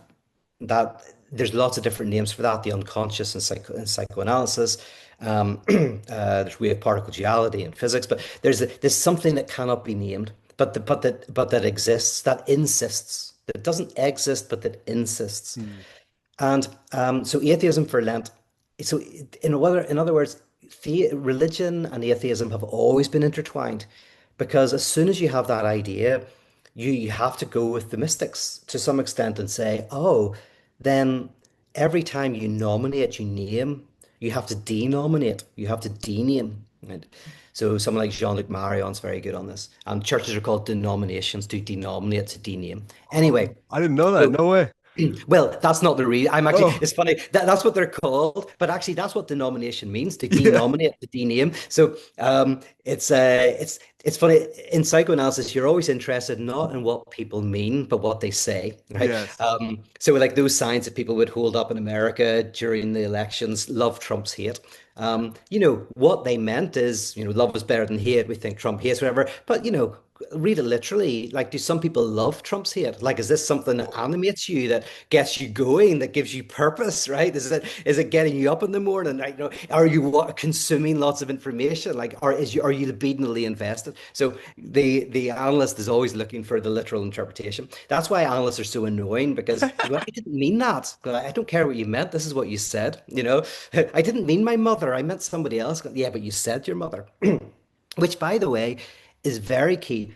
Speaker 3: that there's lots of different names for that. The unconscious in psychoanalysis, there's wave particle duality in physics, but there's something that cannot be named, but that exists, that insists, that doesn't exist, but that insists.
Speaker 1: Hmm.
Speaker 3: And so atheism for Lent. So in other words, religion and atheism have always been intertwined, because as soon as you have that idea, you have to go with the mystics to some extent and say, oh, then every time you nominate, you name, you have to denominate, you have to dename. Right? So someone like Jean-Luc Marion's very good on this. And churches are called denominations, to denominate, to dename. Anyway,
Speaker 1: Oh, I didn't know that.
Speaker 3: so
Speaker 1: No way.
Speaker 3: well, that's not the reason. I'm actually,
Speaker 1: Oh,
Speaker 3: it's funny that's what they're called, but actually, that's what denomination means, to
Speaker 1: yeah.
Speaker 3: denominate, to dename. So, it's funny in psychoanalysis. You're always interested not in what people mean, but what they say, right?
Speaker 1: Yes.
Speaker 3: So, like those signs that people would hold up in America during the elections, love trumps hate. What they meant is, love is better than hate. We think Trump hates whatever, but read it literally. Like, do some people love Trump's hate? Like, is this something that animates you, that gets you going, that gives you purpose, right? Is it getting you up in the morning? Right? Are you consuming lots of information? Like, are you libidinally invested? So the analyst is always looking for the literal interpretation. That's why analysts are so annoying, because well, I didn't mean that. I don't care what you meant. This is what you said. I didn't mean my mother. I meant somebody else. Yeah, but you said your mother. Which, by the way, is very key.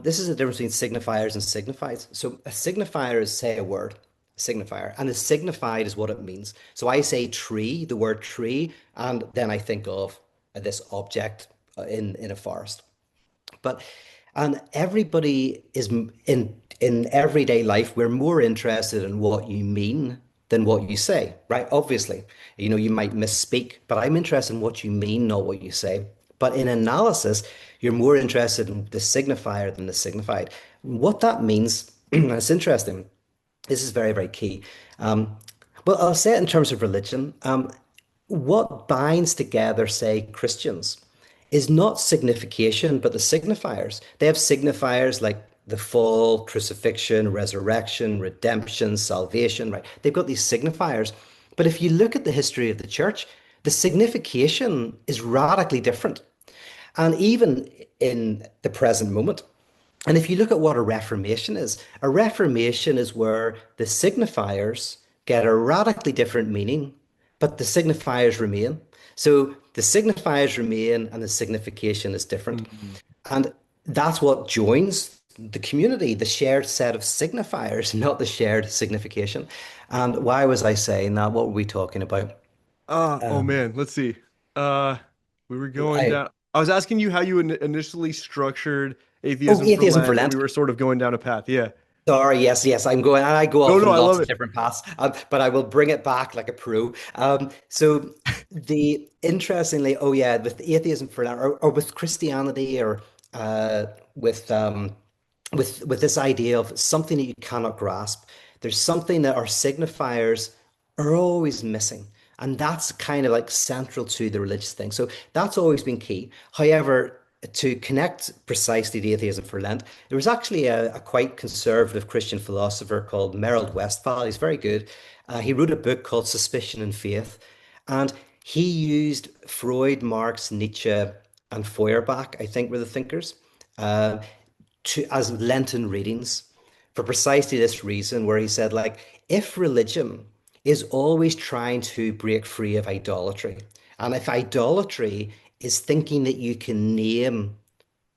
Speaker 3: This is the difference between signifiers and signifieds. So a signifier is, say, a word, signifier, and a signified is what it means. So I say tree, the word tree, and then I think of this object in a forest. But and everybody is in everyday life, we're more interested in what you mean than what you say, right? Obviously, you might misspeak, but I'm interested in what you mean, not what you say. But in analysis, you're more interested in the signifier than the signified. What that means, it's interesting. This is very, very key. Well, I'll say it in terms of religion. What binds together, say, Christians is not signification, but the signifiers. They have signifiers like the fall, crucifixion, resurrection, redemption, salvation, right? They've got these signifiers. But if you look at the history of the church, the signification is radically different. And even in the present moment, and if you look at what a reformation is where the signifiers get a radically different meaning, but the signifiers remain. So the signifiers remain and the signification is different.
Speaker 1: Mm.
Speaker 3: And that's what joins the community, the shared set of signifiers, not the shared signification. And why was I saying that? What were we talking about?
Speaker 1: Oh
Speaker 3: Um,
Speaker 1: man, let's see. Uh, we were going
Speaker 3: I,
Speaker 1: down. I was asking you how you initially structured
Speaker 3: oh,
Speaker 1: atheism for
Speaker 3: atheism for
Speaker 1: Lent, and we
Speaker 3: Lent.
Speaker 1: were sort of going down a path. Yeah.
Speaker 3: Sorry, yes, I go
Speaker 1: No,
Speaker 3: off
Speaker 1: no,
Speaker 3: in
Speaker 1: I
Speaker 3: lots
Speaker 1: love
Speaker 3: of
Speaker 1: it.
Speaker 3: different paths, but I will bring it back like a pro. So the interestingly, oh yeah, with atheism for that, or with Christianity, or uh, with um, with this idea of something that you cannot grasp. There's something that our signifiers are always missing. And that's kind of like central to the religious thing. So that's always been key. However, to connect precisely to atheism for Lent, there was actually a quite conservative Christian philosopher called Merrill Westphal. He's very good. He wrote a book called Suspicion and Faith. And he used Freud, Marx, Nietzsche, and Feuerbach, I think were the thinkers, uh, as Lenten readings for precisely this reason, where he said, like, if religion is always trying to break free of idolatry, and if idolatry is thinking that you can name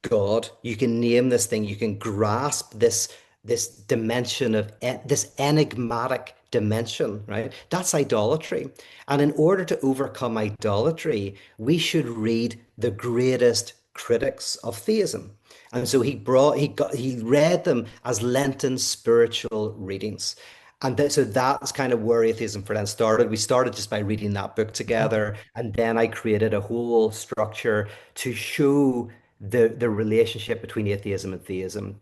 Speaker 3: God, you can name this thing, you can grasp this dimension of this enigmatic dimension, right? That's idolatry. And in order to overcome idolatry, we should read the greatest critics of theism. And so he read them as Lenten spiritual readings. And so that's kind of where Atheism for Lent started. We started just by reading that book together, and then I created a whole structure to show the relationship between atheism and theism,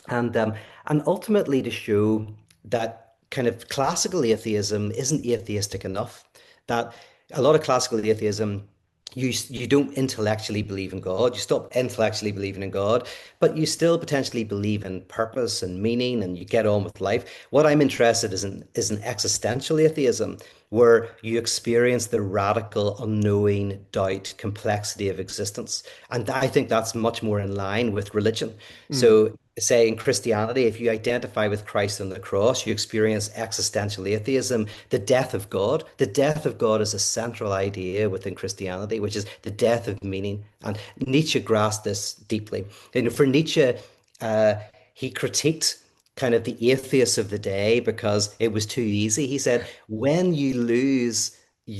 Speaker 3: and um, and ultimately to show that kind of classical atheism isn't atheistic enough. That a lot of classical atheism you don't intellectually believe in God. You stop intellectually believing in God, but you still potentially believe in purpose and meaning, and you get on with life. What I'm interested is in existential atheism, where you experience the radical, unknowing doubt, complexity of existence, and I think that's much more in line with religion.
Speaker 1: Mm.
Speaker 3: So, say in Christianity, if you identify with Christ on the cross, you experience existential atheism, the death of God. The death of God is a central idea within Christianity, which is the death of meaning. And Nietzsche grasped this deeply. And for Nietzsche, uh, he critiqued kind of the atheists of the day because it was too easy. He said, when you lose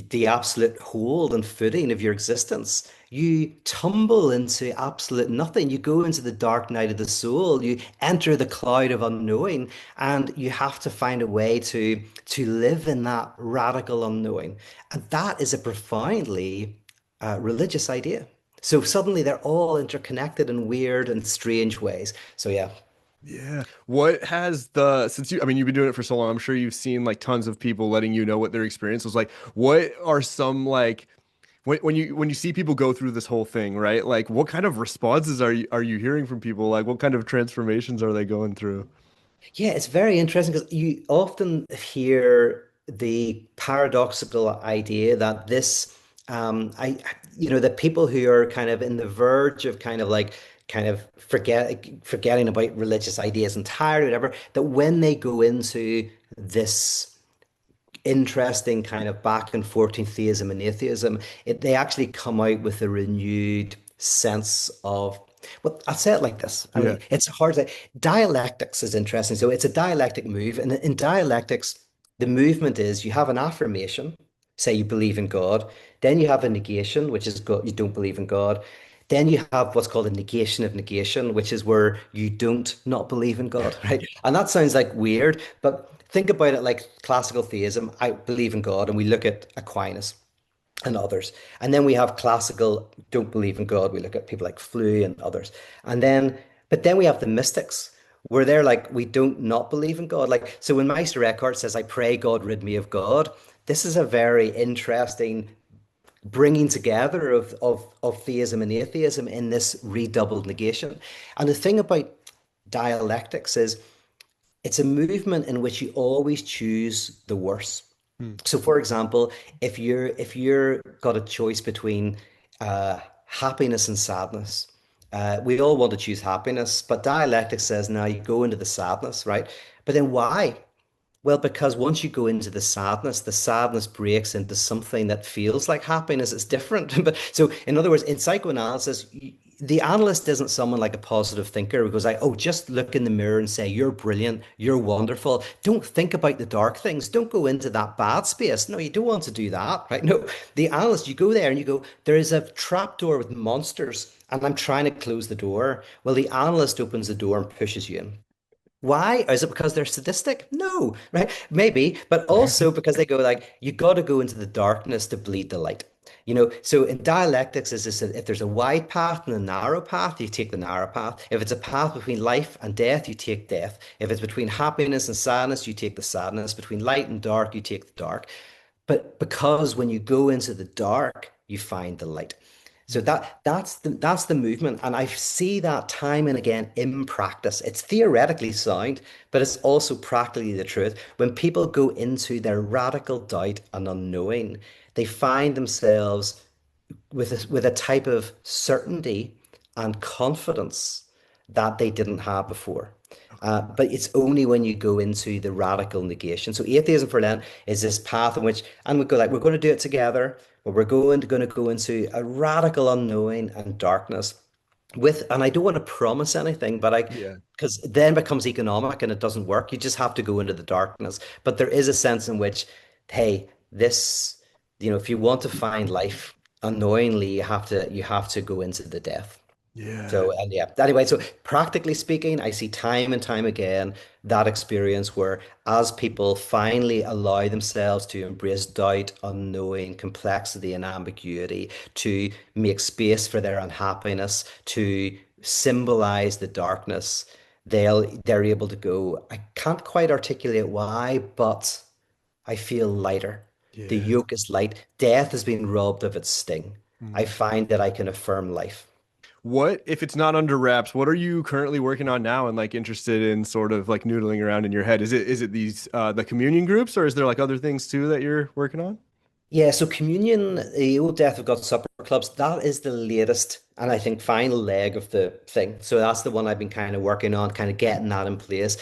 Speaker 3: the absolute hold and footing of your existence, you tumble into absolute nothing. You go into the dark night of the soul. You enter the cloud of unknowing, and you have to find a way to live in that radical unknowing. And that is a profoundly religious idea. So suddenly they're all interconnected in weird and strange ways. So yeah.
Speaker 1: Yeah. What has the since you I mean you've been doing it for so long, I'm sure you've seen like tons of people letting you know what their experience was like. What are some like when you see people go through this whole thing, right? Like what kind of responses are you hearing from people? Like what kind of transformations are they going through?
Speaker 3: Yeah, it's very interesting because you often hear the paradoxical idea that that people who are kind of in the verge of kind of forgetting about religious ideas entirely, whatever, that when they go into this interesting kind of back and forth in theism and atheism, they actually come out with a renewed sense of, well, I'll say it like this. I
Speaker 1: Yeah.
Speaker 3: mean, it's hard to, dialectics is interesting. So it's a dialectic move. And in dialectics, the movement is you have an affirmation, say you believe in God, then you have a negation, which is God, you don't believe in God. Then you have what's called a negation of negation, which is where you don't not believe in God, right? And that sounds like weird, but think about it like classical theism. I believe in God, and we look at Aquinas and others. And then we have classical, don't believe in God. We look at people like Fleu and others. And then, but then we have the mystics, where they're like, we don't not believe in God. Like, so when Meister Eckhart says, I pray God rid me of God, this is a very interesting bringing together of theism and atheism in this redoubled negation. And the thing about dialectics is it's a movement in which you always choose the worse.
Speaker 1: Hmm.
Speaker 3: So, for example, if you're got a choice between happiness and sadness, we all want to choose happiness, but dialectics says now you go into the sadness, right? But then why? Well, because once you go into the sadness breaks into something that feels like happiness. It's different. But so, in other words, in psychoanalysis, the analyst isn't someone like a positive thinker who goes like, "Oh, just look in the mirror and say you're brilliant, you're wonderful. Don't think about the dark things. Don't go into that bad space." No, you don't want to do that, right? No, the analyst, you go there and you go, "There is a trapdoor with monsters, and I'm trying to close the door." Well, the analyst opens the door and pushes you in. Why? Is it because they're sadistic? No, right? Maybe, but also because they go like, you got to go into the darkness to bleed the light. So in dialectics, is this if there's a wide path and a narrow path, you take the narrow path. If it's a path between life and death, you take death. If it's between happiness and sadness, you take the sadness. Between light and dark, you take the dark. But because when you go into the dark, you find the light. So that's the movement, and I see that time and again in practice. It's theoretically sound, but it's also practically the truth. When people go into their radical doubt and unknowing, they find themselves with a type of certainty and confidence that they didn't have before. But it's only when you go into the radical negation. So atheism for Lent is this path in which, and we go like, we're going to do it together, but we're going to go into a radical unknowing and darkness and I don't want to promise anything, but
Speaker 1: Yeah.
Speaker 3: because then becomes economic and it doesn't work. You just have to go into the darkness. But there is a sense in which, hey, if you want to find life, unknowingly, you have to go into the death.
Speaker 1: Yeah.
Speaker 3: So, and yeah, anyway, so practically speaking, I see time and time again that experience where as people finally allow themselves to embrace doubt, unknowing, complexity, and ambiguity, to make space for their unhappiness, to symbolize the darkness, they're able to go, I can't quite articulate why, but I feel lighter. The
Speaker 1: Yeah.
Speaker 3: yoke is light. Death has been robbed of its sting. I find that I can affirm life.
Speaker 1: What, if it's not under wraps, what are you currently working on now and like interested in sort of like noodling around in your head? Is it these the communion groups, or is there like other things too that you're working on?
Speaker 3: Yeah, so communion, the old Death of God supper clubs, that is the latest and I think final leg of the thing. So that's the one I've been kind of working on, kind of getting that in place.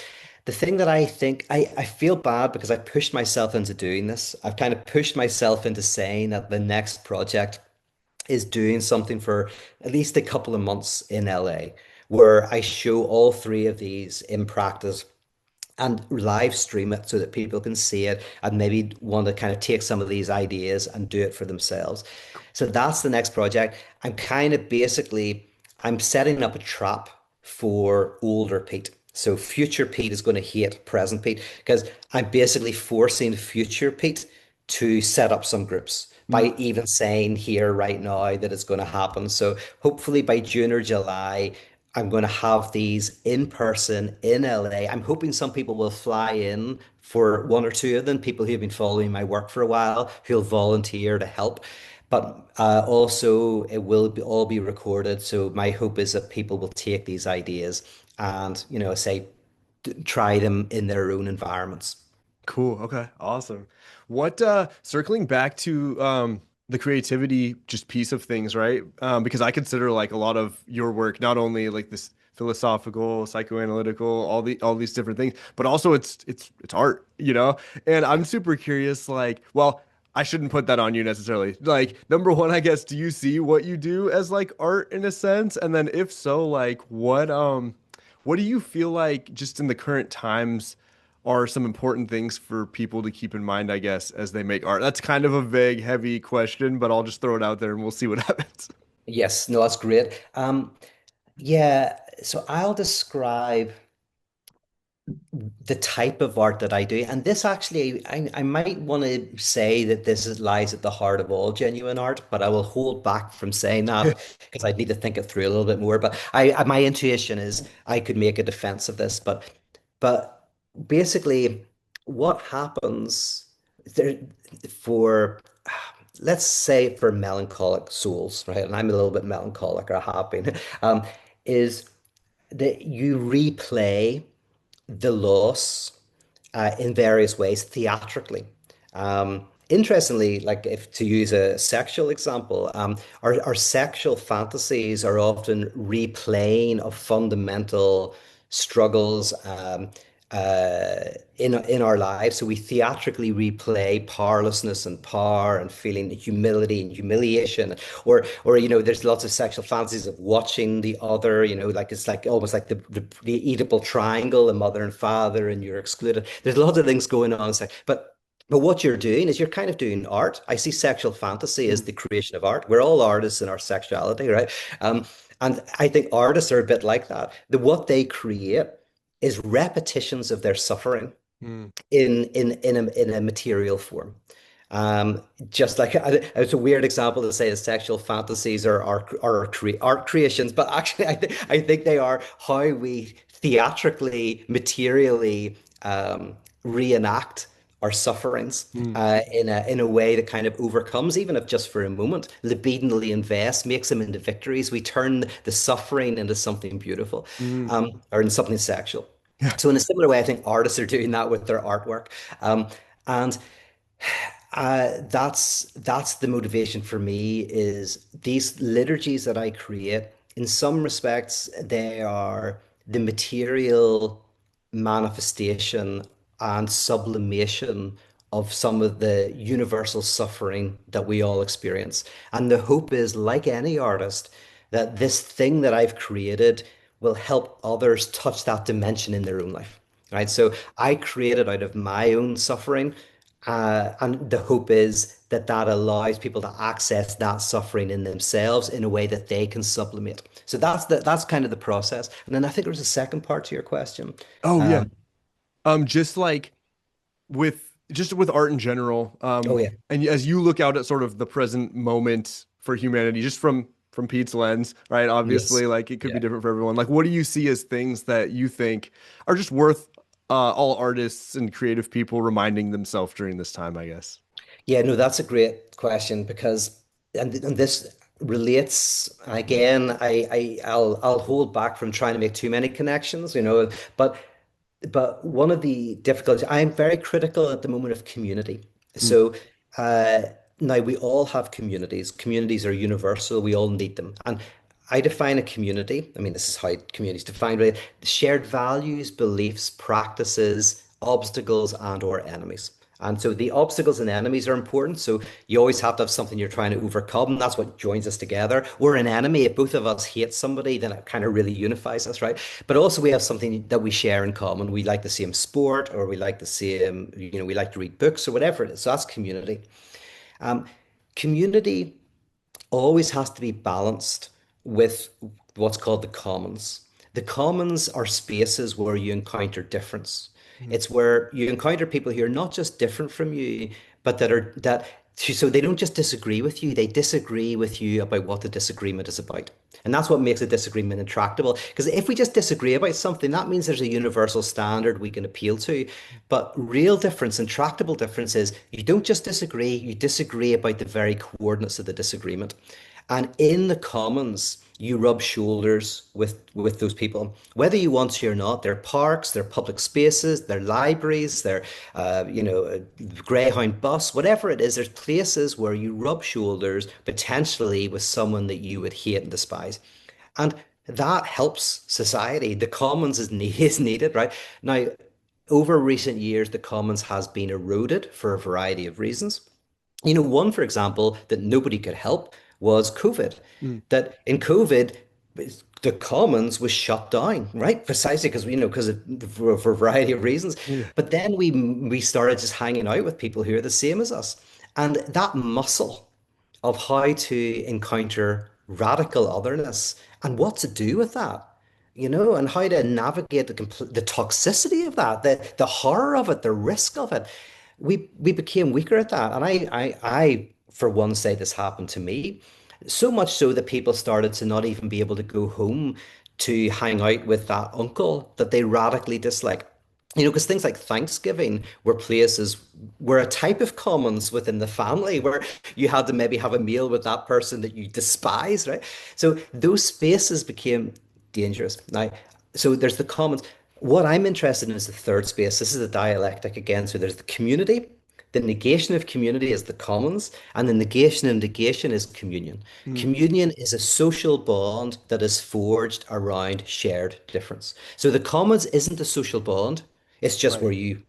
Speaker 3: The thing that I think I feel bad because I pushed myself into doing this. I've kind of pushed myself into saying that the next project is doing something for at least a couple of months in LA, where I show all three of these in practice and live stream it so that people can see it and maybe want to kind of take some of these ideas and do it for themselves. So that's the next project. I'm kind of basically I'm setting up a trap for older Pete. So future Pete is going to hate present Pete because I'm basically forcing future Pete to set up some groups by even saying here right now that it's going to happen. So hopefully by June or July, I'm going to have these in person in LA. I'm hoping some people will fly in for one or two of them, people who have been following my work for a while, who'll volunteer to help. But also, it will all be recorded. So my hope is that people will take these ideas and, say, try them in their own environments.
Speaker 1: Cool. Okay. Awesome. What circling back to the creativity just piece of things, right? Because I consider like a lot of your work not only like this philosophical, psychoanalytical, all these different things, but also it's art, you know? And I'm super curious, like, well, I shouldn't put that on you necessarily. Like, number one, I guess, do you see what you do as like art in a sense? And then if so, like what do you feel like just in the current times are some important things for people to keep in mind, I guess, as they make art? That's kind of a vague, heavy question, but I'll just throw it out there and we'll see what happens.
Speaker 3: Yes, no, that's great. Yeah, so I'll describe the type of art that I do. And this actually, I might want to say that lies at the heart of all genuine art, but I will hold back from saying that because I need to think it through a little bit more. But my intuition is I could make a defense of this, but basically, what happens there for, let's say, for melancholic souls, right? And I'm a little bit melancholic, or I have been, is that you replay the loss in various ways theatrically. Interestingly, like if to use a sexual example, our sexual fantasies are often replaying of fundamental struggles in our lives. So we theatrically replay powerlessness and power and feeling humility and humiliation, or there's lots of sexual fantasies of watching the other. Like it's like almost like the Oedipal triangle, the mother and father, and you're excluded. There's lots of things going on. But what you're doing is you're kind of doing art. I see sexual fantasy as
Speaker 1: Mm,
Speaker 3: the creation of art. We're all artists in our sexuality, right? And I think artists are a bit like that. What they create is repetitions of their suffering
Speaker 1: mm,
Speaker 3: in a material form. Just like it's a weird example to say that sexual fantasies are art creations, but actually, I think they are how we theatrically, materially reenact our sufferings
Speaker 1: mm,
Speaker 3: in a way that kind of overcomes, even if just for a moment, libidinally invests, makes them into victories. We turn the suffering into something beautiful,
Speaker 1: mm.
Speaker 3: or in something sexual.
Speaker 1: Yeah.
Speaker 3: So in a similar way, I think artists are doing that with their artwork. And that's the motivation for me is these liturgies that I create. In some respects, they are the material manifestation and sublimation of some of the universal suffering that we all experience. And the hope is, like any artist, that this thing that I've created will help others touch that dimension in their own life. Right. So I created out of my own suffering. And the hope is that that allows people to access that suffering in themselves in a way that they can sublimate. So that's kind of the process. And then I think there was a second part to your question.
Speaker 1: Oh yeah.
Speaker 3: Um,
Speaker 1: Just like with art in general,
Speaker 3: oh yeah,
Speaker 1: and as you look out at sort of the present moment for humanity, just from Pete's lens, right?
Speaker 3: yes,
Speaker 1: Obviously, like it could be
Speaker 3: yeah.
Speaker 1: different for everyone. Like, what do you see as things that you think are just worth all artists and creative people reminding themselves during this time, I guess?
Speaker 3: Yeah, no, that's a great question because, and this relates. Again, I'll hold back from trying to make too many connections, but one of the difficulties, I'm very critical at the moment of community.
Speaker 1: Mm,
Speaker 3: So uh, now we all have communities. Communities are universal. We all need them. And I define a community. I mean, this is how communities defined, right? Shared values, beliefs, practices, obstacles, and or enemies. And so the obstacles and enemies are important. So you always have to have something you're trying to overcome. That's what joins us together. We're an enemy. If both of us hate somebody, then it kind of really unifies us, right? But also we have something that we share in common. We like the same sport, or we like the same, we like to read books or whatever it is. So that's community. Um, Community always has to be balanced with what's called the commons. The commons are spaces where you encounter difference.
Speaker 1: mm,
Speaker 3: It's where you encounter people who are not just different from you, but that so they don't just disagree with you, they disagree with you about what the disagreement is about. And that's what makes a disagreement intractable. Because if we just disagree about something, that means there's a universal standard we can appeal to. But real difference, intractable difference, is you don't just disagree, you disagree about the very coordinates of the disagreement. And in the commons, you rub shoulders with those people, whether you want to or not. They're parks, they're public spaces, they're libraries, they're a Greyhound bus, whatever it is. There's places where you rub shoulders potentially with someone that you would hate and despise, and that helps society. The commons is needed, right? Now, over recent years, the commons has been eroded for a variety of reasons. One, for example, that nobody could help was COVID.
Speaker 1: mm.
Speaker 3: That in COVID, the commons was shut down, right? Precisely for a variety of reasons.
Speaker 1: Yeah.
Speaker 3: But then we started just hanging out with people who are the same as us, and that muscle of how to encounter radical otherness and what to do with that, and how to navigate the toxicity of that, the horror of it, the risk of it. We became weaker at that. And for one, say this happened to me. So much so that people started to not even be able to go home to hang out with that uncle that they radically dislike. Because things like Thanksgiving were a type of commons within the family where you had to maybe have a meal with that person that you despise, right? So those spaces became dangerous. Now, so there's the commons. What I'm interested in is the third space. This is the dialectic again. So there's the community. The negation of community is the commons, and the negation of negation is communion.
Speaker 1: Mm.
Speaker 3: Communion is a social bond that is forged around shared difference. So the commons isn't a social bond, it's just where
Speaker 1: Right.
Speaker 3: you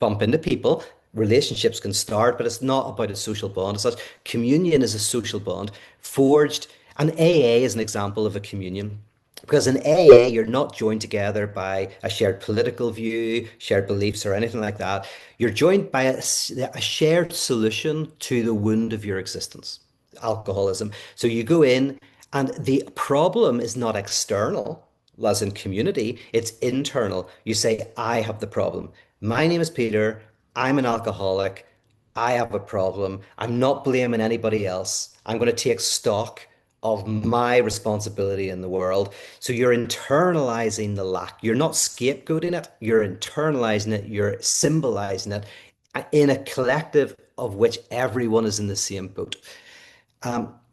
Speaker 3: bump into people. Relationships can start, but it's not about a social bond as such. Communion is a social bond forged, and AA is an example of a communion. Because in AA, you're not joined together by a shared political view, shared beliefs, or anything like that. You're joined by a shared solution to the wound of your existence, alcoholism. So you go in, and the problem is not external, as in community, it's internal. You say, I have the problem. My name is Peter. I'm an alcoholic. I have a problem. I'm not blaming anybody else. I'm going to take stock of my responsibility in the world. So you're internalizing the lack. You're not scapegoating it, you're internalizing it, you're symbolizing it in a collective of which everyone is in the same boat.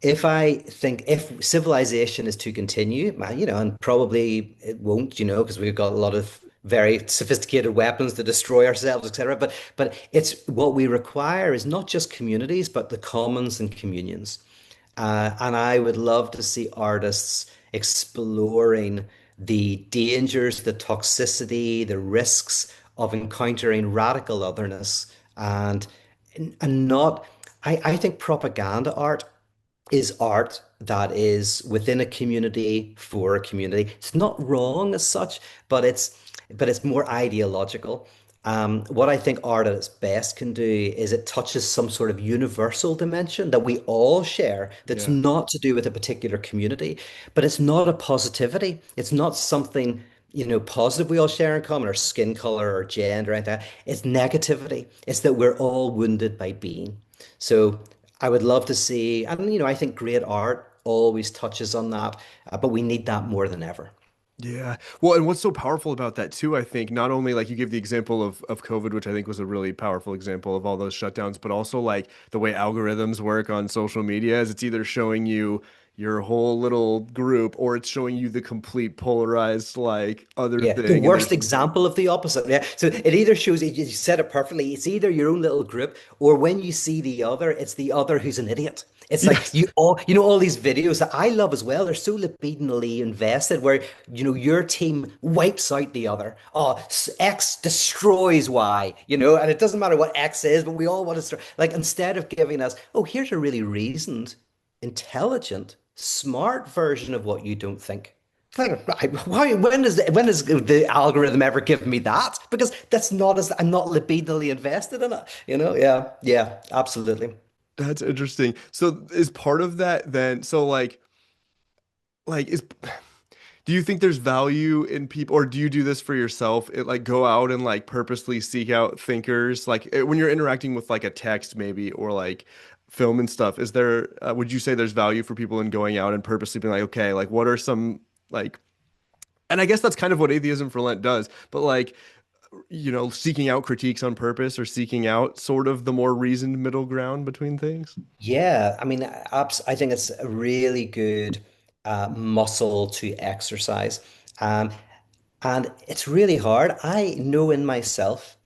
Speaker 3: If I think if civilization is to continue, and probably it won't, because we've got a lot of very sophisticated weapons to destroy ourselves, etc. But it's what we require is not just communities, but the commons and communions. And I would love to see artists exploring the dangers, the toxicity, the risks of encountering radical otherness, and not. I think propaganda art is art that is within a community for a community. It's not wrong as such, but it's more ideological. What I think art at its best can do is it touches some sort of universal dimension that we all share that's
Speaker 1: Yeah.
Speaker 3: not to do with a particular community, but it's not a positivity. It's not something, positive we all share in common, or skin color or gender or anything like that. It's negativity. It's that we're all wounded by being. So I would love to see, and I think great art always touches on that, but we need that more than ever.
Speaker 1: Yeah. Well, and what's so powerful about that too, I think, not only like you give the example of COVID, which I think was a really powerful example of all those shutdowns, but also like the way algorithms work on social media is it's either showing you, your whole little group, or it's showing you the complete polarized like other
Speaker 3: Yeah, the
Speaker 1: thing, and
Speaker 3: worst
Speaker 1: there's
Speaker 3: example of the opposite. Yeah. So it either shows you said it perfectly. It's either your own little group, or when you see the other, it's the other who's an idiot. It's like
Speaker 1: yes,
Speaker 3: all these videos that I love as well. They're so libidinally invested, where your team wipes out the other. Oh, X destroys Y. And it doesn't matter what X is, but we all want to like instead of giving us, oh, here's a really reasoned, intelligent, smart version of what you don't think. Like, why, when is the algorithm ever given me that? Because that's not as I'm not libidinally invested in it. Yeah, yeah, absolutely.
Speaker 1: that's interesting. So is part of that then, so like is do you think there's value in people, or do you do this for yourself? It like go out and like purposely seek out thinkers, like when you're interacting with like a text maybe, or like film and stuff. Is there, would you say there's value for people in going out and purposely being like, okay, like what are some like, and I guess that's kind of what Atheism for Lent does, but like, seeking out critiques on purpose, or seeking out sort of the more reasoned middle ground between things.
Speaker 3: Yeah, I mean, I think it's a really good muscle to exercise. Um, and it's really hard. I know in myself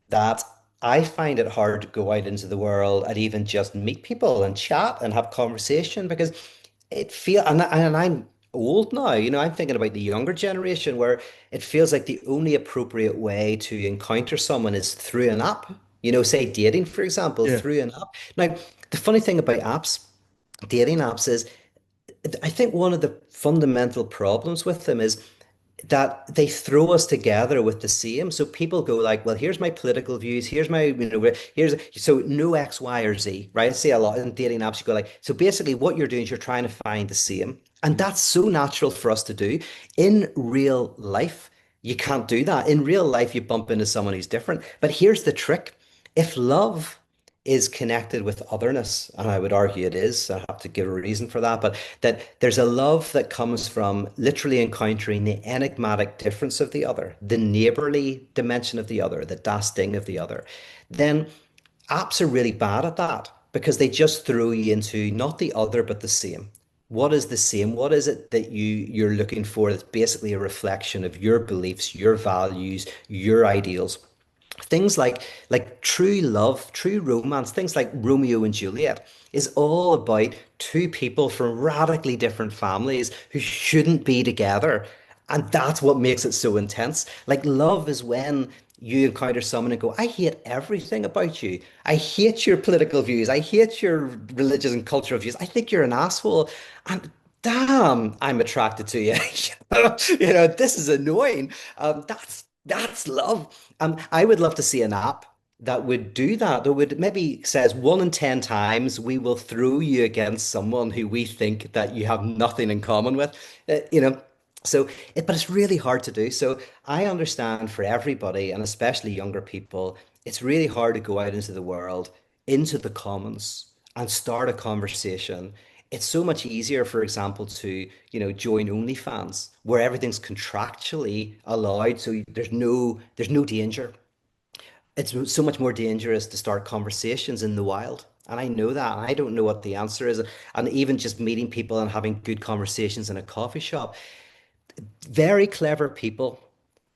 Speaker 3: that I find it hard to go out into the world and even just meet people and chat and have conversation because and I'm old now, I'm thinking about the younger generation where it feels like the only appropriate way to encounter someone is through an app. Say dating, for example,
Speaker 1: Yeah.
Speaker 3: through an app. Now, the funny thing about dating apps is I think one of the fundamental problems with them is that they throw us together with the same. So people go like, well, here's my political views, here's my, here's so no X, Y, or Z, right? I see a lot in dating apps, you go like, so basically what you're doing is you're trying to find the same. And
Speaker 1: Mhm.
Speaker 3: that's so natural for us to do. In real life, you can't do that. In real life, you bump into someone who's different. But here's the trick. If love is connected with otherness, and I would argue it is. I have to give a reason for that, but that there's a love that comes from literally encountering the enigmatic difference of the other, the neighborly dimension of the other, the das Ding of the other, then apps are really bad at that because they just throw you into not the other, but the same. What is the same? What is it that you're looking for that's basically a reflection of your beliefs, your values, your ideals? Things like true love, true romance, things like Romeo and Juliet is all about two people from radically different families who shouldn't be together. And that's what makes it so intense. Like love is when you encounter someone and go, I hate everything about you. I hate your political views. I hate your religious and cultural views. I think you're an asshole. And damn, I'm attracted to you. This is annoying. That's love. I would love to see an app that would do that. That would maybe says 1 in 10 times we will throw you against someone who we think that you have nothing in common with. Uh, you know, but it's really hard to do. So I understand for everybody, and especially younger people, it's really hard to go out into the world, into the commons, and start a conversation. It's so much easier, for example, to, join OnlyFans, where everything's contractually allowed, so there's no danger. It's so much more dangerous to start conversations in the wild. And I know that. And I don't know what the answer is. And even just meeting people and having good conversations in a coffee shop, very clever people,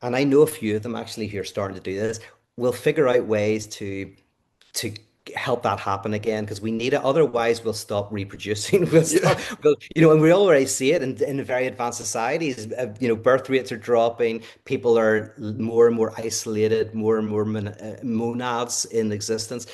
Speaker 3: and I know a few of them actually who are starting to do this, will figure out ways to help that happen again because we need it. Otherwise, we'll stop reproducing. We'll
Speaker 1: Yeah.
Speaker 3: stop. And we already see it in very advanced societies. Birth rates are dropping. People are more and more isolated. More and more monads in existence.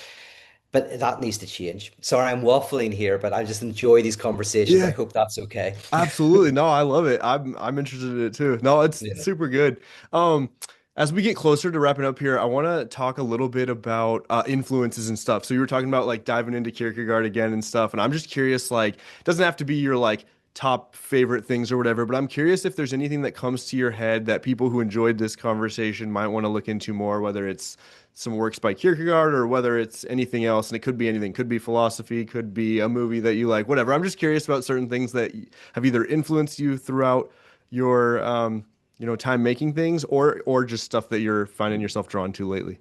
Speaker 3: But that needs to change. Sorry, I'm waffling here, but I just enjoy these conversations. I
Speaker 1: Yeah.
Speaker 3: hope that's okay.
Speaker 1: Absolutely. No, I love it. I'm interested in it too. No, it's
Speaker 3: Yeah.
Speaker 1: super good. Um, as we get closer to wrapping up here, I want to talk a little bit about influences and stuff. So you were talking about like diving into Kierkegaard again and stuff, and I'm just curious, like, it doesn't have to be your like top favorite things or whatever, but I'm curious if there's anything that comes to your head that people who enjoyed this conversation might want to look into more, whether it's some works by Kierkegaard or whether it's anything else. And it could be anything, could be philosophy, could be a movie that you like, whatever. I'm just curious about certain things that have either influenced you throughout your time making things, or just stuff that you're finding yourself drawn to lately.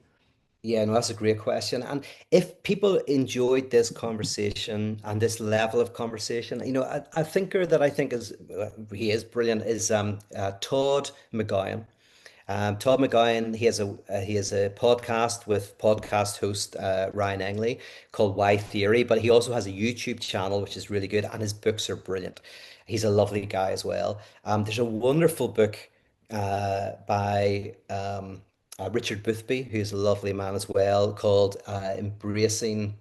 Speaker 3: Yeah, no, that's a great question. And if people enjoyed this conversation and this level of conversation, a thinker that I think he is brilliant is Todd McGowan. Todd McGowan, he has a podcast with podcast host Ryan Engley called Why Theory, but he also has a YouTube channel which is really good, and his books are brilliant. He's a lovely guy as well. There's a wonderful book by Richard Boothby, who's a lovely man as well, called Embracing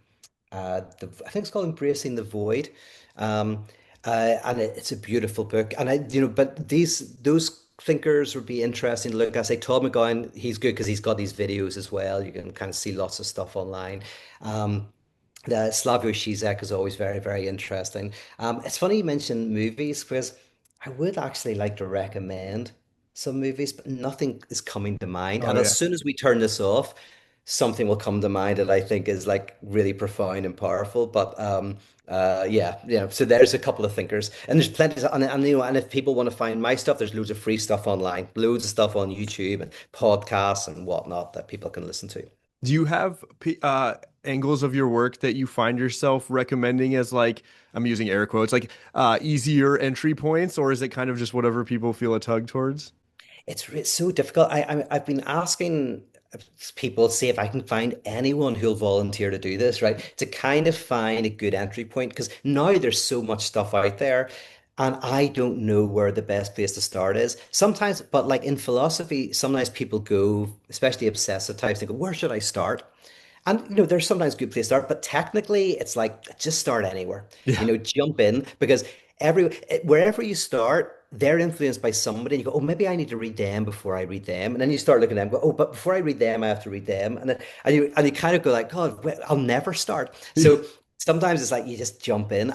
Speaker 3: I think it's called Embracing the Void. And it's a beautiful book. And but those thinkers would be interesting to look at. Say Todd McGowan, he's good because he's got these videos as well. You can kind of see lots of stuff online. Um, the Slavoj Žižek is always very, very interesting. It's funny you mentioned movies because I would actually like to recommend some movies, but nothing is coming to mind.
Speaker 1: Oh
Speaker 3: And as
Speaker 1: yeah.
Speaker 3: soon as we turn this off, something will come to mind that I think is like really profound and powerful. But yeah. So there's a couple of thinkers, and there's plenty. And if people want to find my stuff, there's loads of free stuff online, loads of stuff on YouTube and podcasts and whatnot that people can listen to.
Speaker 1: Do you have angles of your work that you find yourself recommending as like, I'm using air quotes, like easier entry points, or is it kind of just whatever people feel a tug towards?
Speaker 3: It's so difficult. I've been asking people see if I can find anyone who'll volunteer to do this, right? To kind of find a good entry point because now there's so much stuff out there, and I don't know where the best place to start is. Sometimes, but like in philosophy, sometimes people go, especially obsessive types, they go, "Where should I start?" And there's sometimes good place to start, but technically it's like just start anywhere.
Speaker 1: Yeah.
Speaker 3: Jump in because wherever you start, they're influenced by somebody. And you go, oh, maybe I need to read them before I read them. And then you start looking at them, go, oh, but before I read them, I have to read them. And you kind of go like, God, I'll never start. So sometimes it's like you just jump in.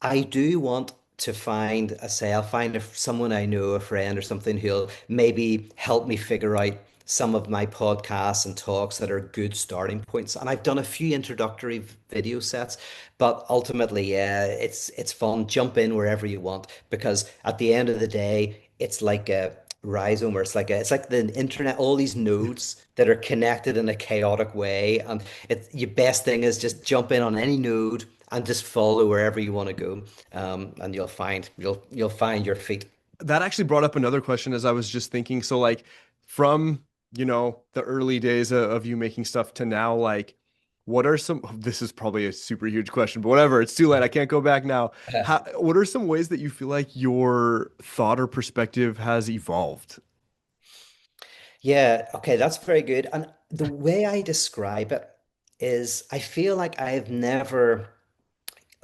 Speaker 3: I do want to find, I'll find someone I know, a friend or something who'll maybe help me figure out some of my podcasts and talks that are good starting points. And I've done a few introductory video sets, but ultimately, yeah, it's fun. Jump in wherever you want because at the end of the day, it's like a rhizome, or it's like the internet, all these nodes that are connected in a chaotic way. And your best thing is just jump in on any node and just follow wherever you want to go. And you'll find your feet.
Speaker 1: That actually brought up another question as I was just thinking. So like from, the early days of you making stuff to now, like what are some, this is probably a super huge question, but whatever, it's too late. I can't go back now. What are some ways that you feel like your thought or perspective has evolved?
Speaker 3: Yeah, okay, that's very good. And the way I describe it is I feel like I've never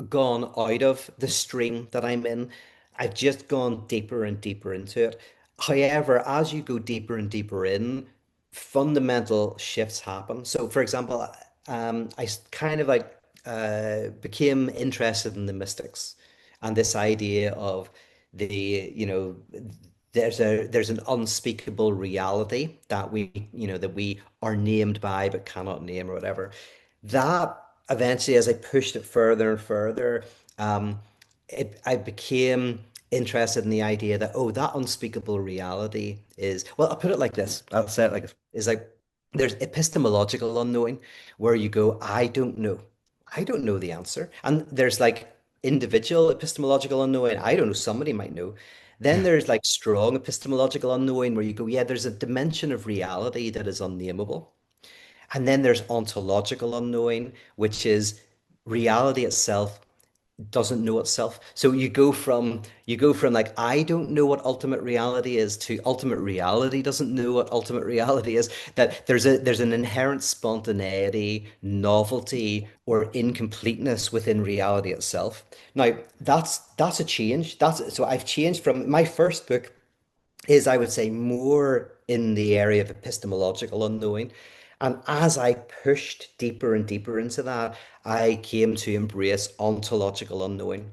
Speaker 3: gone out of the stream that I'm in. I've just gone deeper and deeper into it. However, as you go deeper and deeper in, fundamental shifts happen. So, for example, kind of like became interested in the mystics and this idea of the there's an unspeakable reality that we are named by but cannot name or whatever. That eventually, as I pushed it further and further, um, I became interested in the idea that, oh, that unspeakable reality is, well, I'll put it like this. I'll say it like this. It's like there's epistemological unknowing where you go, I don't know. I don't know the answer. And there's like individual epistemological unknowing. I don't know. Somebody might know. Then there's like strong epistemological unknowing where you go, yeah, there's a dimension of reality that is unnameable. And then there's ontological unknowing, which is reality itself doesn't know itself. So you go from like I don't know what ultimate reality is to ultimate reality doesn't know what ultimate reality is. That there's an inherent spontaneity, novelty, or incompleteness within reality itself. Now that's a change. That's so I've changed from my first book is, I would say, more in the area of epistemological unknowing. And as I pushed deeper and deeper into that, I came to embrace ontological unknowing.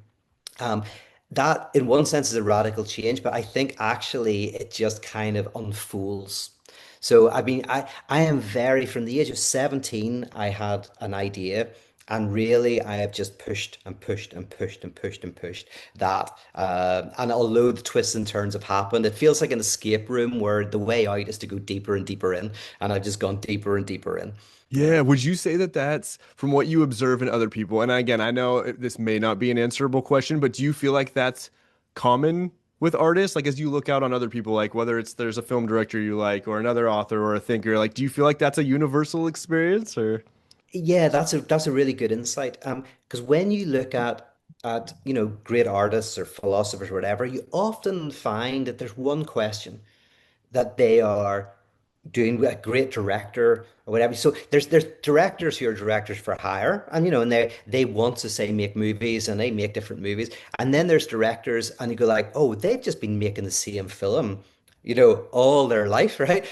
Speaker 3: Um, that, in one sense, is a radical change, but I think actually it just kind of unfolds. So, I mean, I am very, from the age of 17, I had an idea, And really, I have just pushed and pushed and pushed and pushed and pushed that. And although the twists and turns have happened, it feels like an escape room where the way out is to go deeper and deeper in. And I've just gone deeper and deeper in.
Speaker 1: Yeah,
Speaker 3: Yeah.
Speaker 1: would you say that that's from what you observe in other people? And again, I know this may not be an answerable question, but do you feel like that's common with artists? Like as you look out on other people, like whether it's there's a film director you like or another author or a thinker, like do you feel like that's a universal experience or?
Speaker 3: Yeah, that's a really good insight. Because when you look at great artists or philosophers or whatever, you often find that there's one question that they are doing a great director or whatever. So there's directors who are directors for hire, and and they want to say make movies and they make different movies. And then there's directors, and you go like, oh, they've just been making the same film, all their life, right?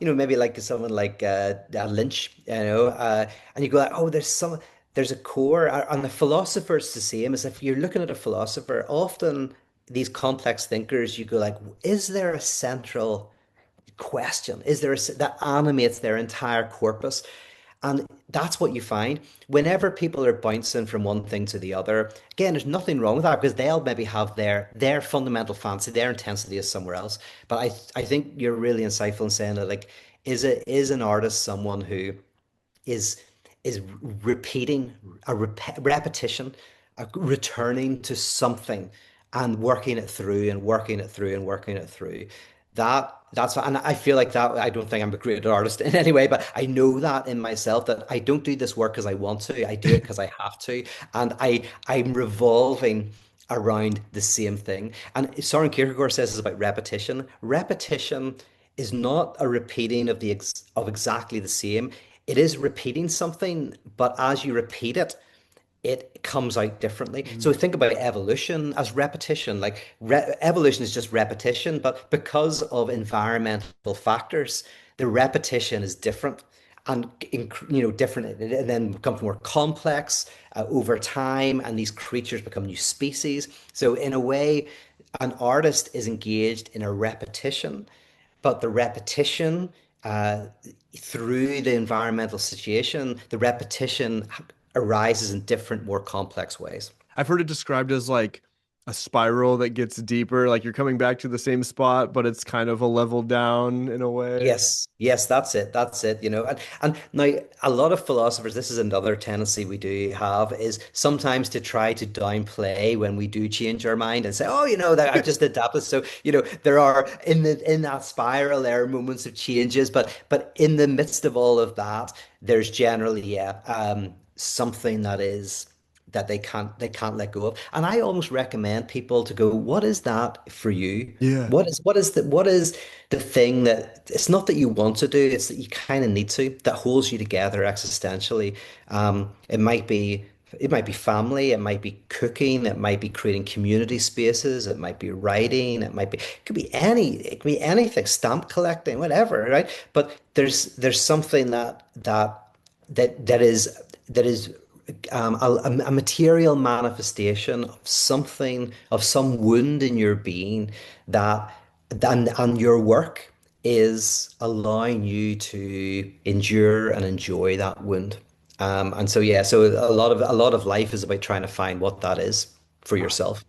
Speaker 3: Maybe like someone like Lynch, and you go like, oh, there's a core, and the philosopher's the same. As if you're looking at a philosopher, often these complex thinkers, you go like, is there a central question? Is there that animates their entire corpus? And that's what you find whenever people are bouncing from one thing to the other. Again, there's nothing wrong with that because they'll maybe have their fundamental fancy, their intensity is somewhere else. But I think you're really insightful in saying that like, is an artist someone who is is repeating repetition, returning to something and working it through and working it through and working it through. That's and I feel like that I don't think I'm a great artist in any way, but I know that in myself that I don't do this work because I want to. I do it because I have to, and I'm revolving around the same thing. And Soren Kierkegaard says it's about repetition. Repetition is not a repeating of exactly the same. It is repeating something, but as you repeat it, it comes out differently. So
Speaker 1: Mm.
Speaker 3: think about evolution as repetition. Like evolution is just repetition, but because of environmental factors, the repetition is different and different. It then becomes more complex over time, and these creatures become new species. So in a way, an artist is engaged in a repetition, but the repetition uh, through the environmental situation, the repetition arises in different, more complex ways.
Speaker 1: I've heard it described as like a spiral that gets deeper, like you're coming back to the same spot, but it's kind of a level down in a way.
Speaker 3: Yes, yes, that's it. That's it. And now a lot of philosophers, this is another tendency we do have, is sometimes to try to downplay when we do change our mind and say, oh, that I've just adapted. So, there are in that spiral, there are moments of changes, but in the midst of all of that, there's generally, yeah, something that they can't let go of. And I almost recommend people to go, what is that for you?
Speaker 1: Yeah.
Speaker 3: What is the thing that it's not that you want to do, it's that you kind of need to, that holds you together existentially. It might be family, it might be cooking, it might be creating community spaces, it might be writing, it could be anything, stamp collecting, whatever, right? But there's something that is a material manifestation of something, of some wound in your being that and your work is allowing you to endure and enjoy that wound. And so yeah, so a lot of life is about trying to find what that is for yourself.